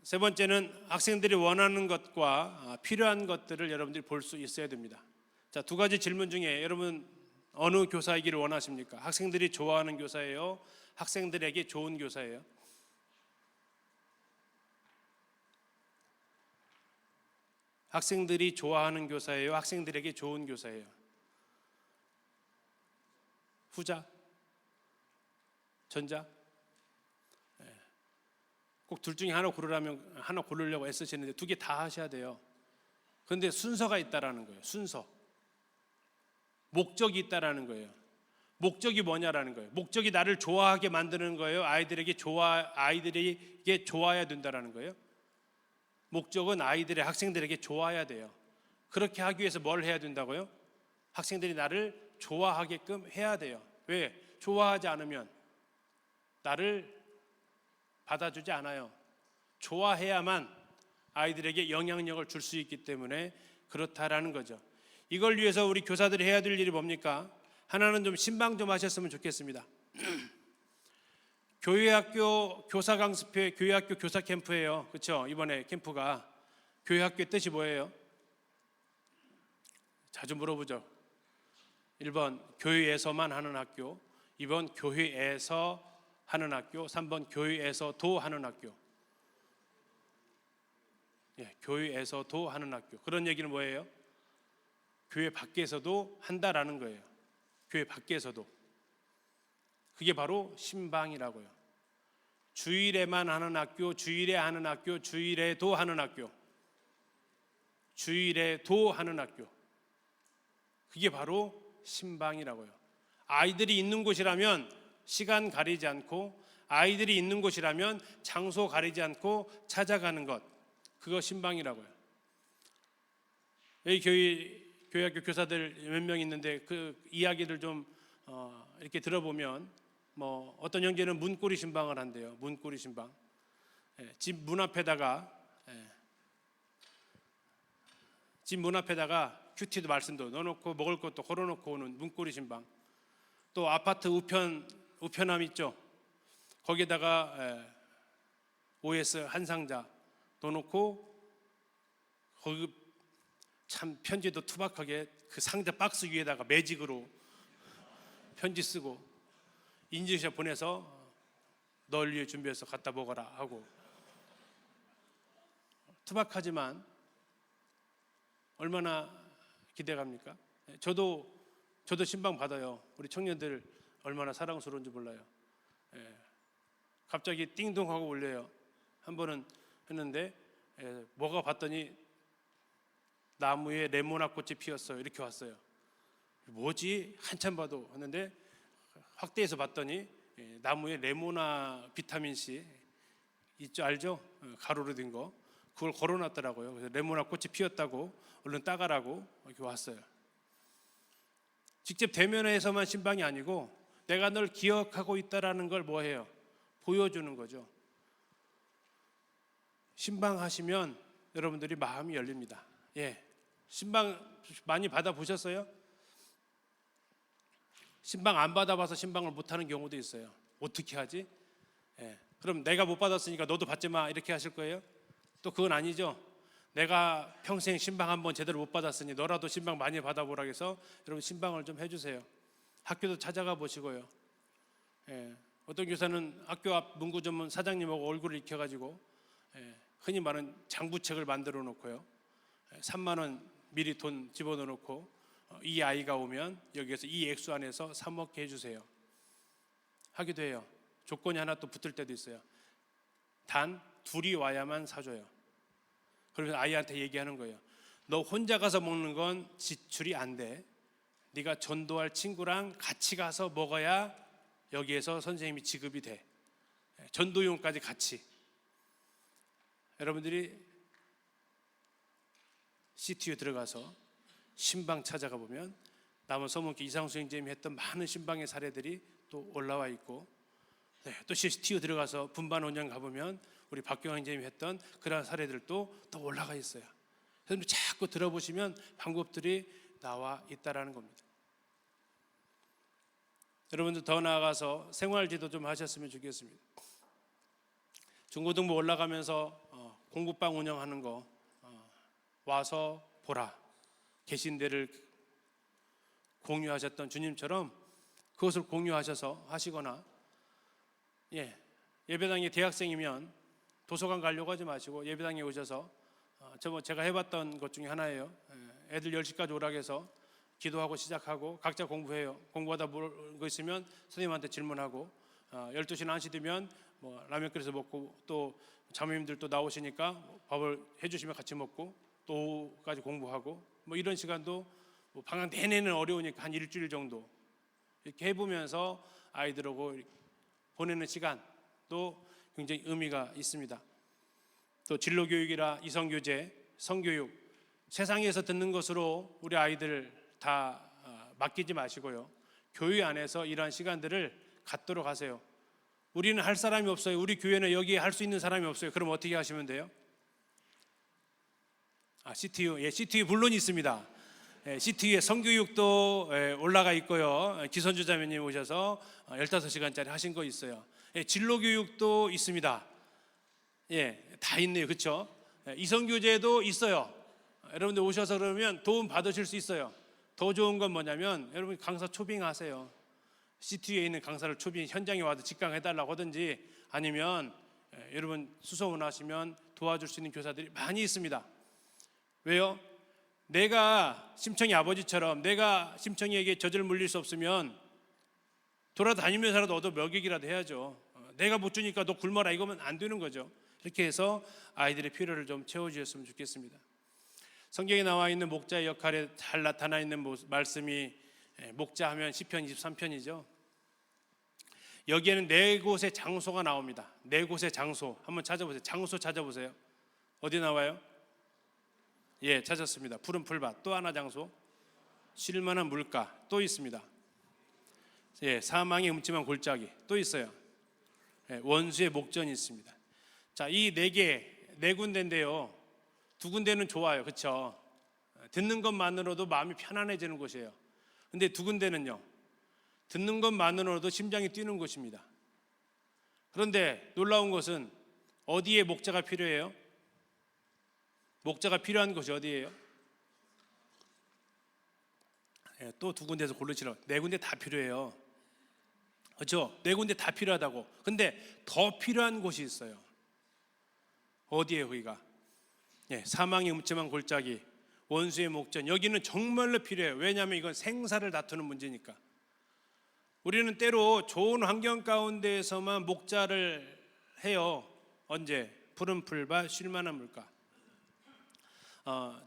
세 번째는 학생들이 원하는 것과 필요한 것들을 여러분들이 볼 수 있어야 됩니다. 자, 두 가지 질문 중에 여러분 어느 교사이기를 원하십니까? 학생들이 좋아하는 교사예요? 학생들에게 좋은 교사예요? 학생들이 좋아하는 교사예요? 학생들에게 좋은 교사예요? 후자? 전자? 꼭 둘 중에 하나 고르라면 하나 고르려고 애쓰시는데 두 개 다 하셔야 돼요. 그런데 순서가 있다라는 거예요. 순서. 목적이 있다라는 거예요. 목적이 뭐냐라는 거예요. 목적이 나를 좋아하게 만드는 거예요. 아이들에게 좋아야 된다라는 거예요. 목적은 학생들에게 좋아야 돼요. 그렇게 하기 위해서 뭘 해야 된다고요? 학생들이 나를 좋아하게끔 해야 돼요. 왜? 좋아하지 않으면 나를 받아주지 않아요. 좋아해야만 아이들에게 영향력을 줄 수 있기 때문에 그렇다라는 거죠. 이걸 위해서 우리 교사들이 해야 될 일이 뭡니까? 하나는 좀 신방 좀 하셨으면 좋겠습니다. 교회학교 교사 강습회, 교회학교 교사 캠프예요. 그렇죠? 이번에 캠프가. 교회학교의 뜻이 뭐예요? 자주 물어보죠. 1번 교회에서만 하는 학교, 2번 교회에서 하는 학교, 3번 교회에서도 하는 학교. 예, 교회에서도 하는 학교. 그런 얘기는 뭐예요? 교회 밖에서도 한다라는 거예요. 교회 밖에서도. 그게 바로 신방이라고요. 주일에만 하는 학교, 주일에 하는 학교, 주일에도 하는 학교. 주일에도 하는 학교. 그게 바로 신방이라고요. 아이들이 있는 곳이라면 시간 가리지 않고, 아이들이 있는 곳이라면 장소 가리지 않고 찾아가는 것, 그거 신방이라고요. 여기 교회학교 교사들 몇 명 있는데 그 이야기를 좀 이렇게 들어보면 뭐 어떤 형제는 문고리 신방을 한대요. 문고리 신방. 집 문 앞에다가 큐티도 말씀도 넣어놓고 먹을 것도 걸어놓고 오는 문고리 신방. 또 아파트 우편함 있죠. 거기에다가 OS 한 상자 넣어놓고 거기 참 편지도 투박하게 그 상자 박스 위에다가 매직으로 편지 쓰고 인증샷 보내서 널 위해 준비해서 갖다 먹어라 하고. 투박하지만 얼마나 기대갑니까? 저도 신방 받아요. 우리 청년들 얼마나 사랑스러운지 몰라요. 갑자기 띵동하고 울려요. 한 번은 했는데 뭐가 봤더니 나무에 레모나 꽃이 피었어요. 이렇게 왔어요. 뭐지? 한참 봐도 했는데 확대해서 봤더니 나무에 레모나 비타민C 있죠? 알죠? 가루로 된 거. 그걸 걸어놨더라고요. 그래서 레모나 꽃이 피었다고 얼른 따가라고 이렇게 왔어요. 직접 대면에서만 신방이 아니고 내가 널 기억하고 있다라는 걸 뭐 해요? 보여주는 거죠. 신방하시면 여러분들이 마음이 열립니다. 예, 신방 많이 받아보셨어요? 신방 안 받아봐서 신방을 못하는 경우도 있어요. 어떻게 하지? 그럼 내가 못 받았으니까 너도 받지 마 이렇게 하실 거예요? 또 그건 아니죠. 내가 평생 신방 한번 제대로 못 받았으니 너라도 신방 많이 받아보라 해서 여러분 신방을 좀 해주세요. 학교도 찾아가 보시고요. 어떤 교사는 학교 앞 문구점은 사장님하고 얼굴을 익혀가지고 흔히 말하는 장부책을 만들어 놓고요. 3만 원 미리 돈 집어넣어 놓고 이 아이가 오면 여기에서 이 액수 안에서 사 먹게 해주세요. 하기도 해요. 조건이 하나 또 붙을 때도 있어요. 단 둘이 와야만 사줘요. 그러면서 아이한테 얘기하는 거예요. 너 혼자 가서 먹는 건 지출이 안 돼. 네가 전도할 친구랑 같이 가서 먹어야 여기에서 선생님이 지급이 돼. 전도용까지 같이. 여러분들이 CTU 들어가서 신방 찾아가 보면 남은 서문기 이상수 형제님이 했던 많은 신방의 사례들이 또 올라와 있고, 또 CTU 들어가서 분반 원장 가보면 우리 박경환 형제님이 했던 그런 사례들도 또 올라가 있어요. 여러분 자꾸 들어보시면 방법들이 나와 있다라는 겁니다. 여러분들 더 나아가서 생활지도 좀 하셨으면 좋겠습니다. 중고등부 올라가면서 공부방 운영하는 거 와서 보라. 계신 데를 공유하셨던 주님처럼 그것을 공유하셔서 하시거나, 예배당에 대학생이면 도서관 가려고 하지 마시고 예배당에 오셔서 제가 해봤던 것 중에 하나예요. 애들 10시까지 오라고 해서 기도하고 시작하고 각자 공부해요. 공부하다 모르는 거 있으면 선생님한테 질문하고 12시나 1시 되면 뭐 라면 끓여서 먹고 또 자매님들 또 나오시니까 밥을 해주시면 같이 먹고 또 오후까지 공부하고 뭐 이런 시간도 뭐 방학 내내는 어려우니까 한 일주일 정도 이렇게 해보면서 아이들하고 보내는 시간도 굉장히 의미가 있습니다. 또 진로교육이라 이성교제, 성교육, 세상에서 듣는 것으로 우리 아이들 다 맡기지 마시고요. 교회 안에서 이러한 시간들을 갖도록 하세요. 우리는 할 사람이 없어요. 우리 교회는 여기에 할 수 있는 사람이 없어요. 그럼 어떻게 하시면 돼요? CTU, CTU 물론 있습니다. CTU에 성교육도 올라가 있고요. 기선주 자매님 오셔서 15시간짜리 하신 거 있어요. 진로교육도 있습니다. 다 있네요. 그렇죠? 이성교제도 있어요. 여러분들 오셔서 그러면 도움 받으실 수 있어요. 더 좋은 건 뭐냐면 여러분 강사 초빙하세요. CTU에 있는 강사를 초빙 현장에 와서 직강해달라고 하든지 아니면 여러분 수소문 하시면 도와줄 수 있는 교사들이 많이 있습니다. 왜요? 내가 심청이 아버지처럼 내가 심청이에게 젖을 물릴 수 없으면 돌아다니면서라도 얻어 먹이기라도 해야죠. 내가 못 주니까 너 굶어라 이거면 안 되는 거죠. 이렇게 해서 아이들의 필요를 좀 채워주셨으면 좋겠습니다. 성경에 나와 있는 목자의 역할에 잘 나타나 있는 말씀이 목자 하면 시편 23편이죠. 여기에는 네 곳의 장소가 나옵니다. 네 곳의 장소 한번 찾아보세요. 장소 찾아보세요. 어디 나와요? 예, 찾았습니다. 푸른 풀밭. 또 하나 장소. 쉴만한 물가. 또 있습니다. 예, 사망의 음침한 골짜기. 또 있어요. 예, 원수의 목전이 있습니다. 자, 이 네 군데인데요. 두 군데는 좋아요. 그렇죠? 듣는 것만으로도 마음이 편안해지는 곳이에요. 근데 두 군데는요. 듣는 것만으로도 심장이 뛰는 곳입니다. 그런데 놀라운 것은 어디에 목자가 필요해요? 목자가 필요한 곳이 어디예요? 예, 또 두 군데에서 고르시라. 네 군데 다 필요해요. 그렇죠? 네 군데 다 필요하다고. 근데 더 필요한 곳이 있어요. 어디예요, 거기가? 예, 사망의 음침한 골짜기, 원수의 목전. 여기는 정말로 필요해요. 왜냐하면 이건 생사를 다투는 문제니까. 우리는 때로 좋은 환경 가운데에서만 목자를 해요. 언제? 푸른 풀밭, 쉴만한 물가.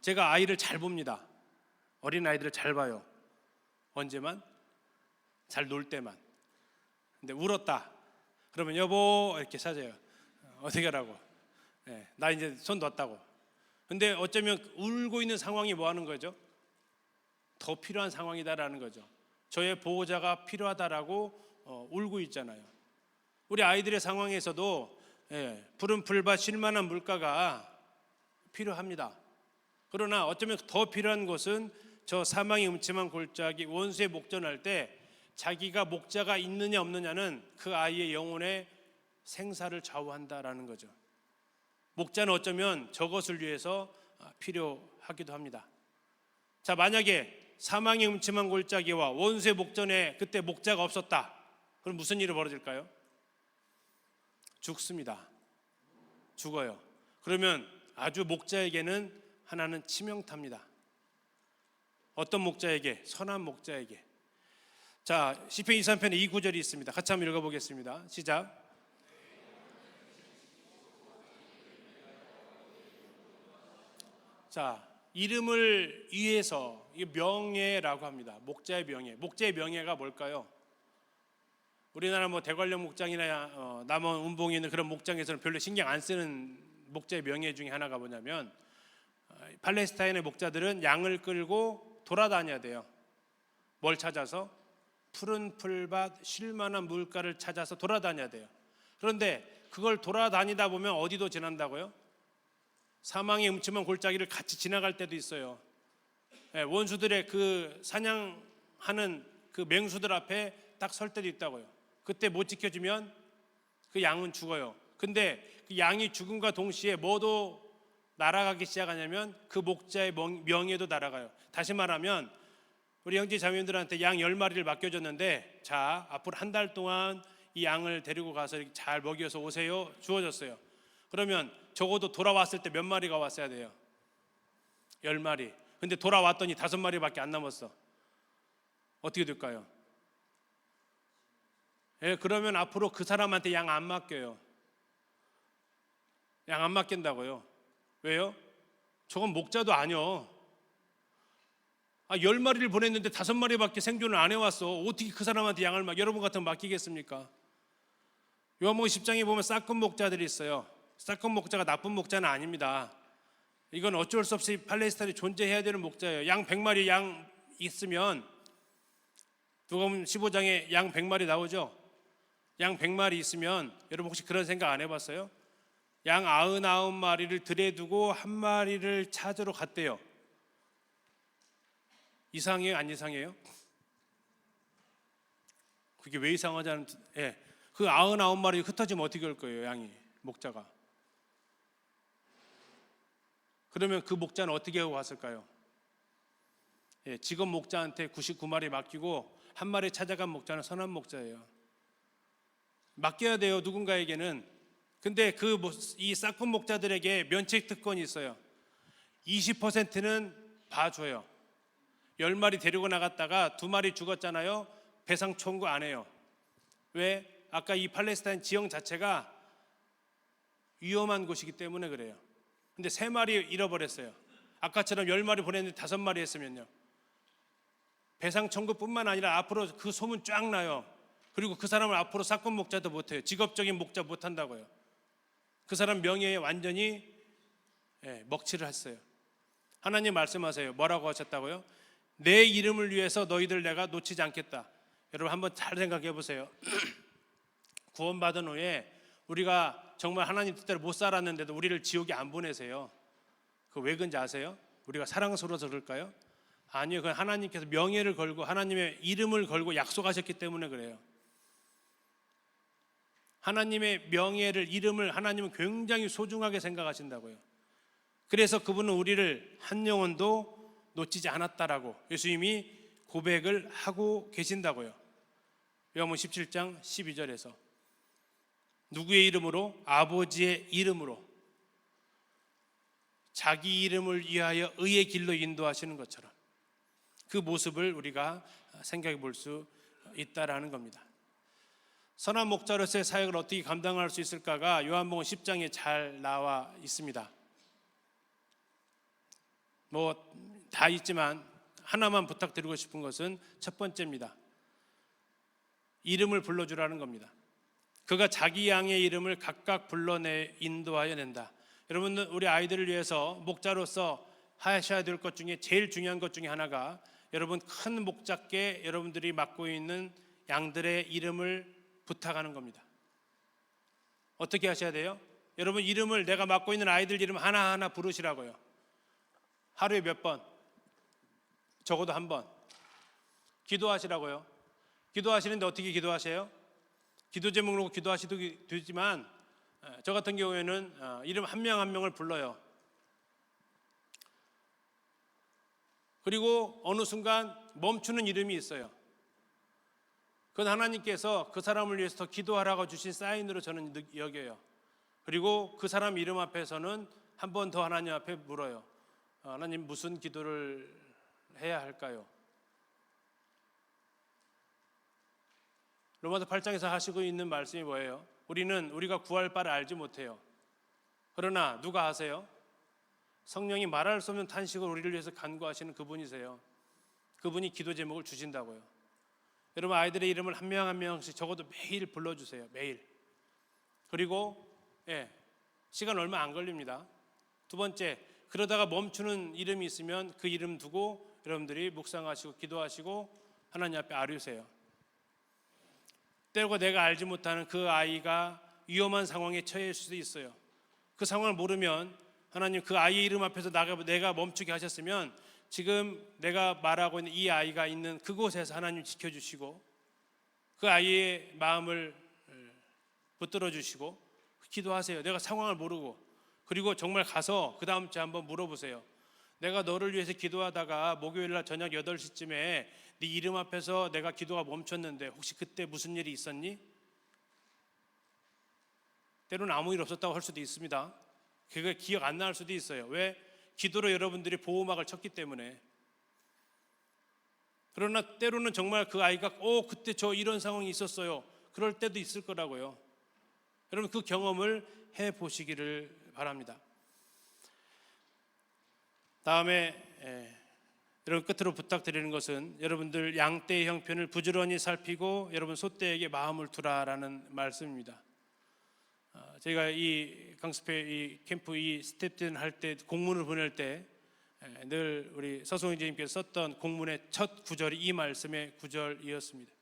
제가 아이를 잘 봅니다. 어린 아이들을 잘 봐요. 언제만? 잘 놀 때만. 근데 울었다. 그러면 여보 이렇게 찾아요. 어떻게 하라고? 네, 나 이제 손 놨다고. 근데 어쩌면 울고 있는 상황이 뭐 하는 거죠? 더 필요한 상황이다라는 거죠. 저의 보호자가 필요하다라고 울고 있잖아요. 우리 아이들의 상황에서도 푸른 풀밭 쉴만한 물가가 필요합니다. 그러나 어쩌면 더 필요한 것은 저 사망의 음침한 골짜기 원수의 목전할 때 자기가 목자가 있느냐 없느냐는 그 아이의 영혼의 생사를 좌우한다라는 거죠. 목자는 어쩌면 저것을 위해서 필요하기도 합니다. 자, 만약에 사망의 음침한 골짜기와 원수의 목전에 그때 목자가 없었다. 그럼 무슨 일이 벌어질까요? 죽습니다. 죽어요. 그러면 아주 목자에게는 하나는 치명타입니다. 어떤 목자에게? 선한 목자에게. 자, 시편 23편에 이 구절이 있습니다. 같이 한번 읽어보겠습니다. 시작. 자, 이름을 위해서, 이게 명예라고 합니다. 목자의 명예. 목자의 명예가 뭘까요? 우리나라 뭐 대관령 목장이나 남원 운봉에 있는 그런 목장에서는 별로 신경 안 쓰는 목자의 명예 중에 하나가 뭐냐면 팔레스타인의 목자들은 양을 끌고 돌아다녀야 돼요. 뭘 찾아서? 푸른 풀밭 쉴만한 물가를 찾아서 돌아다녀야 돼요. 그런데 그걸 돌아다니다 보면 어디도 지난다고요? 사망의 음침한 골짜기를 같이 지나갈 때도 있어요. 원수들의 그 사냥하는 그 맹수들 앞에 딱 설 때도 있다고요. 그때 못 지켜주면 그 양은 죽어요. 근데 그 양이 죽음과 동시에 뭐도 날아가기 시작하냐면 그 목자의 명예도 날아가요. 다시 말하면 우리 형제 자매님들한테 양 10마리를 맡겨줬는데 자, 앞으로 한 달 동안 이 양을 데리고 가서 이렇게 잘 먹여서 오세요. 주어졌어요. 그러면 적어도 돌아왔을 때 몇 마리가 왔어야 돼요? 10마리. 근데 돌아왔더니 5마리밖에 안 남았어. 어떻게 될까요? 예, 그러면 앞으로 그 사람한테 양 안 맡겨요. 양 안 맡긴다고요. 왜요? 저건 목자도 아니요. 10마리를 보냈는데 5마리밖에 생존을 안 해왔어. 어떻게 그 사람한테 양을 여러분 같으면 맡기겠습니까? 요한복음 10장에 보면 싹금 목자들이 있어요. 싹금 목자가 나쁜 목자는 아닙니다. 이건 어쩔 수 없이 팔레스타인이 존재해야 되는 목자예요. 양 100마리 양 있으면 누가복음 15장에 양 100마리 나오죠. 양 100마리 있으면 여러분 혹시 그런 생각 안 해봤어요? 양 99마리를 들에 두고 한 마리를 찾으러 갔대요. 이상해요? 안 이상해요? 그게 왜 이상하자는, 그 99마리 흩어지면 어떻게 할 거예요, 양이, 목자가? 그러면 그 목자는 어떻게 하고 갔을까요? 직업 목자한테 99마리 맡기고 한 마리 찾아간 목자는 선한 목자예요. 맡겨야 돼요, 누군가에게는. 근데 이 싹군 목자들에게 면책 특권이 있어요. 20%는 봐줘요. 10마리 데리고 나갔다가 2마리 죽었잖아요. 배상 청구 안 해요. 왜? 아까 이 팔레스타인 지형 자체가 위험한 곳이기 때문에 그래요. 근데 3마리 잃어버렸어요. 아까처럼 10마리 보냈는데 5마리 했으면요, 배상 청구뿐만 아니라 앞으로 그 소문 쫙 나요. 그리고 그 사람을 앞으로 사건 목자도 못해요. 직업적인 목자 못한다고요. 그 사람 명예에 완전히 먹칠을 했어요. 하나님 말씀하세요. 뭐라고 하셨다고요? 내 이름을 위해서 너희들 내가 놓치지 않겠다. 여러분 한번 잘 생각해 보세요. 구원받은 후에 우리가 정말 하나님 뜻대로 못 살았는데도 우리를 지옥에 안 보내세요. 그 왜 그런지 아세요? 우리가 사랑스러워서 그럴까요? 아니요. 그건 하나님께서 명예를 걸고 하나님의 이름을 걸고 약속하셨기 때문에 그래요. 하나님의 명예를, 이름을 하나님은 굉장히 소중하게 생각하신다고요. 그래서 그분은 우리를 한 영혼도 놓치지 않았다라고 예수님이 고백을 하고 계신다고요. 요한복음 17장 12절에서 누구의 이름으로? 아버지의 이름으로 자기 이름을 위하여 의의 길로 인도하시는 것처럼 그 모습을 우리가 생각해 볼 수 있다라는 겁니다. 선한 목자로서의 사역을 어떻게 감당할 수 있을까가 요한복음 10장에 잘 나와 있습니다. 다 있지만 하나만 부탁드리고 싶은 것은 첫 번째입니다. 이름을 불러주라는 겁니다. 그가 자기 양의 이름을 각각 불러내 인도하여 낸다. 여러분, 우리 아이들을 위해서 목자로서 하셔야 될 것 중에 제일 중요한 것 중에 하나가 여러분 큰 목자께 여러분들이 맡고 있는 양들의 이름을 부탁하는 겁니다. 어떻게 하셔야 돼요? 여러분 이름을, 내가 맡고 있는 아이들 이름 하나하나 부르시라고요. 하루에 몇 번? 적어도 한 번. 기도하시라고요. 기도하시는데 어떻게 기도하세요? 기도 제목 놓고 기도하시도 되지만 저 같은 경우에는 이름 한 명 한 명을 불러요. 그리고 어느 순간 멈추는 이름이 있어요. 그건 하나님께서 그 사람을 위해서 더 기도하라고 주신 사인으로 저는 여겨요. 그리고 그 사람 이름 앞에서는 한 번 더 하나님 앞에 물어요. 하나님 무슨 기도를 해야 할까요? 로마서 8장에서 하시고 있는 말씀이 뭐예요? 우리가 구할 바를 알지 못해요. 그러나 누가 아세요? 성령이 말할 수 없는 탄식을 우리를 위해서 간구하시는 그분이세요. 그분이 기도 제목을 주신다고요. 여러분 아이들의 이름을 한 명 한 명씩 적어도 매일 불러주세요. 매일. 그리고 시간 얼마 안 걸립니다. 두 번째, 그러다가 멈추는 이름이 있으면 그 이름 두고 여러분들이 묵상하시고 기도하시고 하나님 앞에 아뢰세요. 때로 내가 알지 못하는 그 아이가 위험한 상황에 처해 수도 있어요. 그 상황을 모르면 하나님 그 아이의 이름 앞에서 내가 멈추게 하셨으면 지금 내가 말하고 있는 이 아이가 있는 그곳에서 하나님 지켜주시고 그 아이의 마음을 붙들어 주시고 기도하세요. 내가 상황을 모르고. 그리고 정말 가서 그 다음 주에 한번 물어보세요. 내가 너를 위해서 기도하다가 목요일날 저녁 8시쯤에 네 이름 앞에서 내가 기도가 멈췄는데 혹시 그때 무슨 일이 있었니? 때로는 아무 일 없었다고 할 수도 있습니다. 그게 기억 안 날 수도 있어요. 왜? 기도로 여러분들이 보호막을 쳤기 때문에. 그러나 때로는 정말 그 아이가 그때 저 이런 상황이 있었어요. 그럴 때도 있을 거라고요. 여러분 그 경험을 해보시기를 바랍니다. 다음에 여러분 끝으로 부탁드리는 것은 여러분들 양떼의 형편을 부지런히 살피고 여러분 소떼에게 마음을 두라라는 말씀입니다. 저희가 이 강습회 이 캠프 이 스텝든 할 때 공문을 보낼 때 늘 우리 서송희 선생님께서 썼던 공문의 첫 구절이 이 말씀의 구절이었습니다.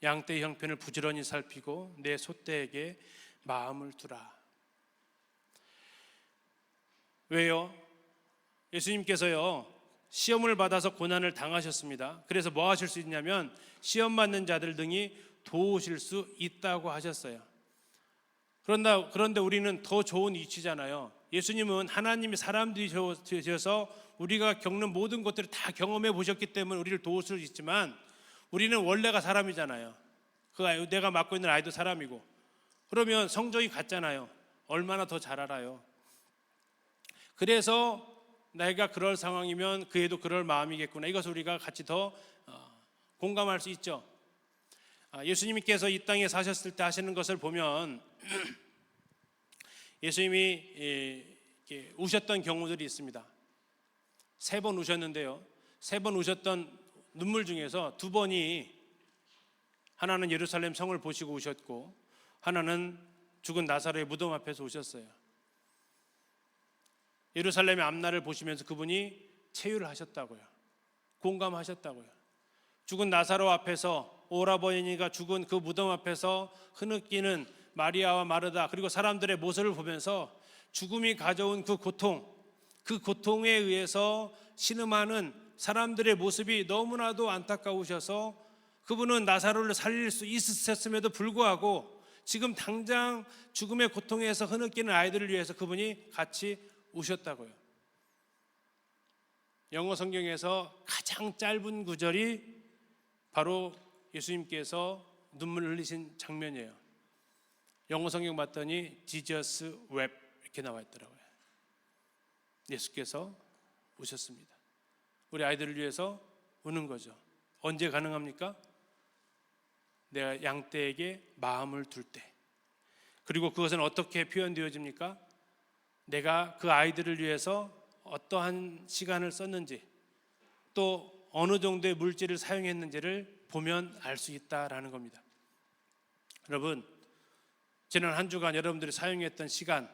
양떼의 형편을 부지런히 살피고 내 소떼에게 마음을 두라. 왜요? 예수님께서요 시험을 받아서 고난을 당하셨습니다. 그래서 뭐 하실 수 있냐면 시험 받는 자들 등이 도우실 수 있다고 하셨어요. 그런데 우리는 더 좋은 위치잖아요. 예수님은 하나님이 사람들이 지어서 우리가 겪는 모든 것들을 다 경험해 보셨기 때문에 우리를 도울 수 있지만 우리는 원래가 사람이잖아요. 내가 맡고 있는 아이도 사람이고, 그러면 성적이 같잖아요. 얼마나 더 잘 알아요. 그래서 내가 그럴 상황이면 그 애도 그럴 마음이겠구나. 이것을 우리가 같이 더 공감할 수 있죠. 예수님께서 이 땅에 사셨을 때 하시는 것을 보면 예수님이 우셨던 경우들이 있습니다. 3번 우셨는데요, 3번 우셨던 눈물 중에서 2번이, 하나는 예루살렘 성을 보시고 우셨고 하나는 죽은 나사로의 무덤 앞에서 우셨어요. 예루살렘의 앞날을 보시면서 그분이 체휼을 하셨다고요. 공감하셨다고요. 죽은 나사로 앞에서, 오라버니가 죽은 그 무덤 앞에서 흐느끼는 마리아와 마르다, 그리고 사람들의 모습을 보면서 죽음이 가져온 그 고통에 의해서 신음하는 사람들의 모습이 너무나도 안타까우셔서 그분은 나사로를 살릴 수 있었음에도 불구하고 지금 당장 죽음의 고통에서 흐느끼는 아이들을 위해서 그분이 같이 우셨다고요. 영어 성경에서 가장 짧은 구절이 바로 예수님께서 눈물을 흘리신 장면이에요. 영어 성경 봤더니 Jesus wept 이렇게 나와 있더라고요. 예수께서 우셨습니다. 우리 아이들을 위해서 우는 거죠. 언제 가능합니까? 내가 양떼에게 마음을 둘 때. 그리고 그것은 어떻게 표현되어집니까? 내가 그 아이들을 위해서 어떠한 시간을 썼는지, 또 어느 정도의 물질을 사용했는지를 보면 알 수 있다라는 겁니다. 여러분, 지난 한 주간 여러분들이 사용했던 시간,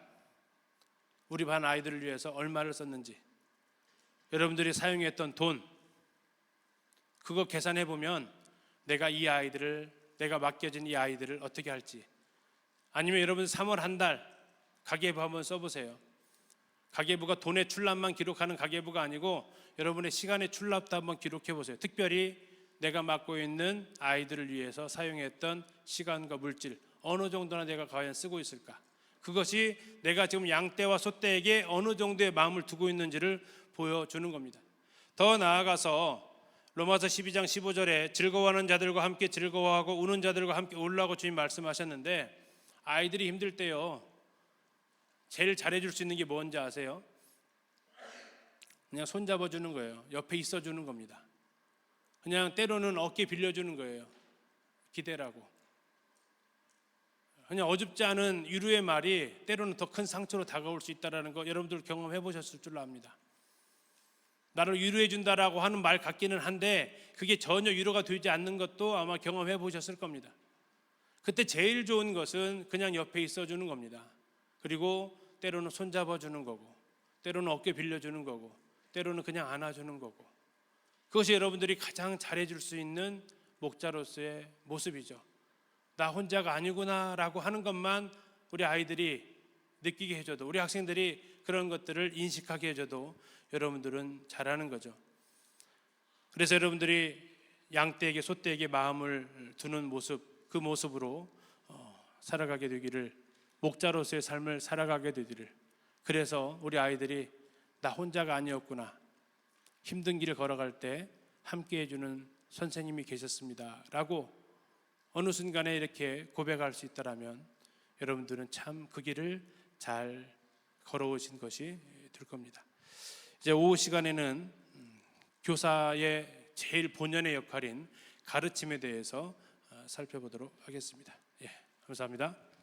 우리 반 아이들을 위해서 얼마를 썼는지, 여러분들이 사용했던 돈, 그거 계산해 보면 내가 맡겨진 이 아이들을 어떻게 할지. 아니면 여러분 3월 한 달 가계부 한번 써보세요. 가계부가 돈의 출납만 기록하는 가계부가 아니고 여러분의 시간의 출납도 한번 기록해 보세요. 특별히 내가 맡고 있는 아이들을 위해서 사용했던 시간과 물질, 어느 정도나 내가 과연 쓰고 있을까? 그것이 내가 지금 양떼와 소떼에게 어느 정도의 마음을 두고 있는지를 보여주는 겁니다. 더 나아가서 로마서 12장 15절에 즐거워하는 자들과 함께 즐거워하고 우는 자들과 함께 울라고 주님 말씀하셨는데, 아이들이 힘들 때요, 제일 잘해줄 수 있는 게 뭔지 아세요? 그냥 손잡아주는 거예요. 옆에 있어주는 겁니다. 그냥 때로는 어깨 빌려주는 거예요. 기대라고. 그냥 어줍지 않은 위로의 말이 때로는 더 큰 상처로 다가올 수 있다는 거 여러분들 경험해 보셨을 줄로 압니다. 나를 위로해 준다라고 하는 말 같기는 한데 그게 전혀 위로가 되지 않는 것도 아마 경험해 보셨을 겁니다. 그때 제일 좋은 것은 그냥 옆에 있어주는 겁니다. 그리고 때로는 손잡아 주는 거고, 때로는 어깨 빌려주는 거고, 때로는 그냥 안아주는 거고, 그것이 여러분들이 가장 잘해줄 수 있는 목자로서의 모습이죠. 나 혼자가 아니구나 라고 하는 것만 우리 아이들이 느끼게 해줘도, 우리 학생들이 그런 것들을 인식하게 해줘도 여러분들은 잘하는 거죠. 그래서 여러분들이 양떼에게 소떼에게 마음을 두는 모습, 그 모습으로 살아가게 되기를, 목자로서의 삶을 살아가게 되기를, 그래서 우리 아이들이 나 혼자가 아니었구나, 힘든 길을 걸어갈 때 함께 해주는 선생님이 계셨습니다 라고 어느 순간에 이렇게 고백할 수 있다면 여러분들은 참 그 길을 잘 걸어오신 것이 될 겁니다. 이제 오후 시간에는 교사의 제일 본연의 역할인 가르침에 대해서 살펴보도록 하겠습니다. 감사합니다.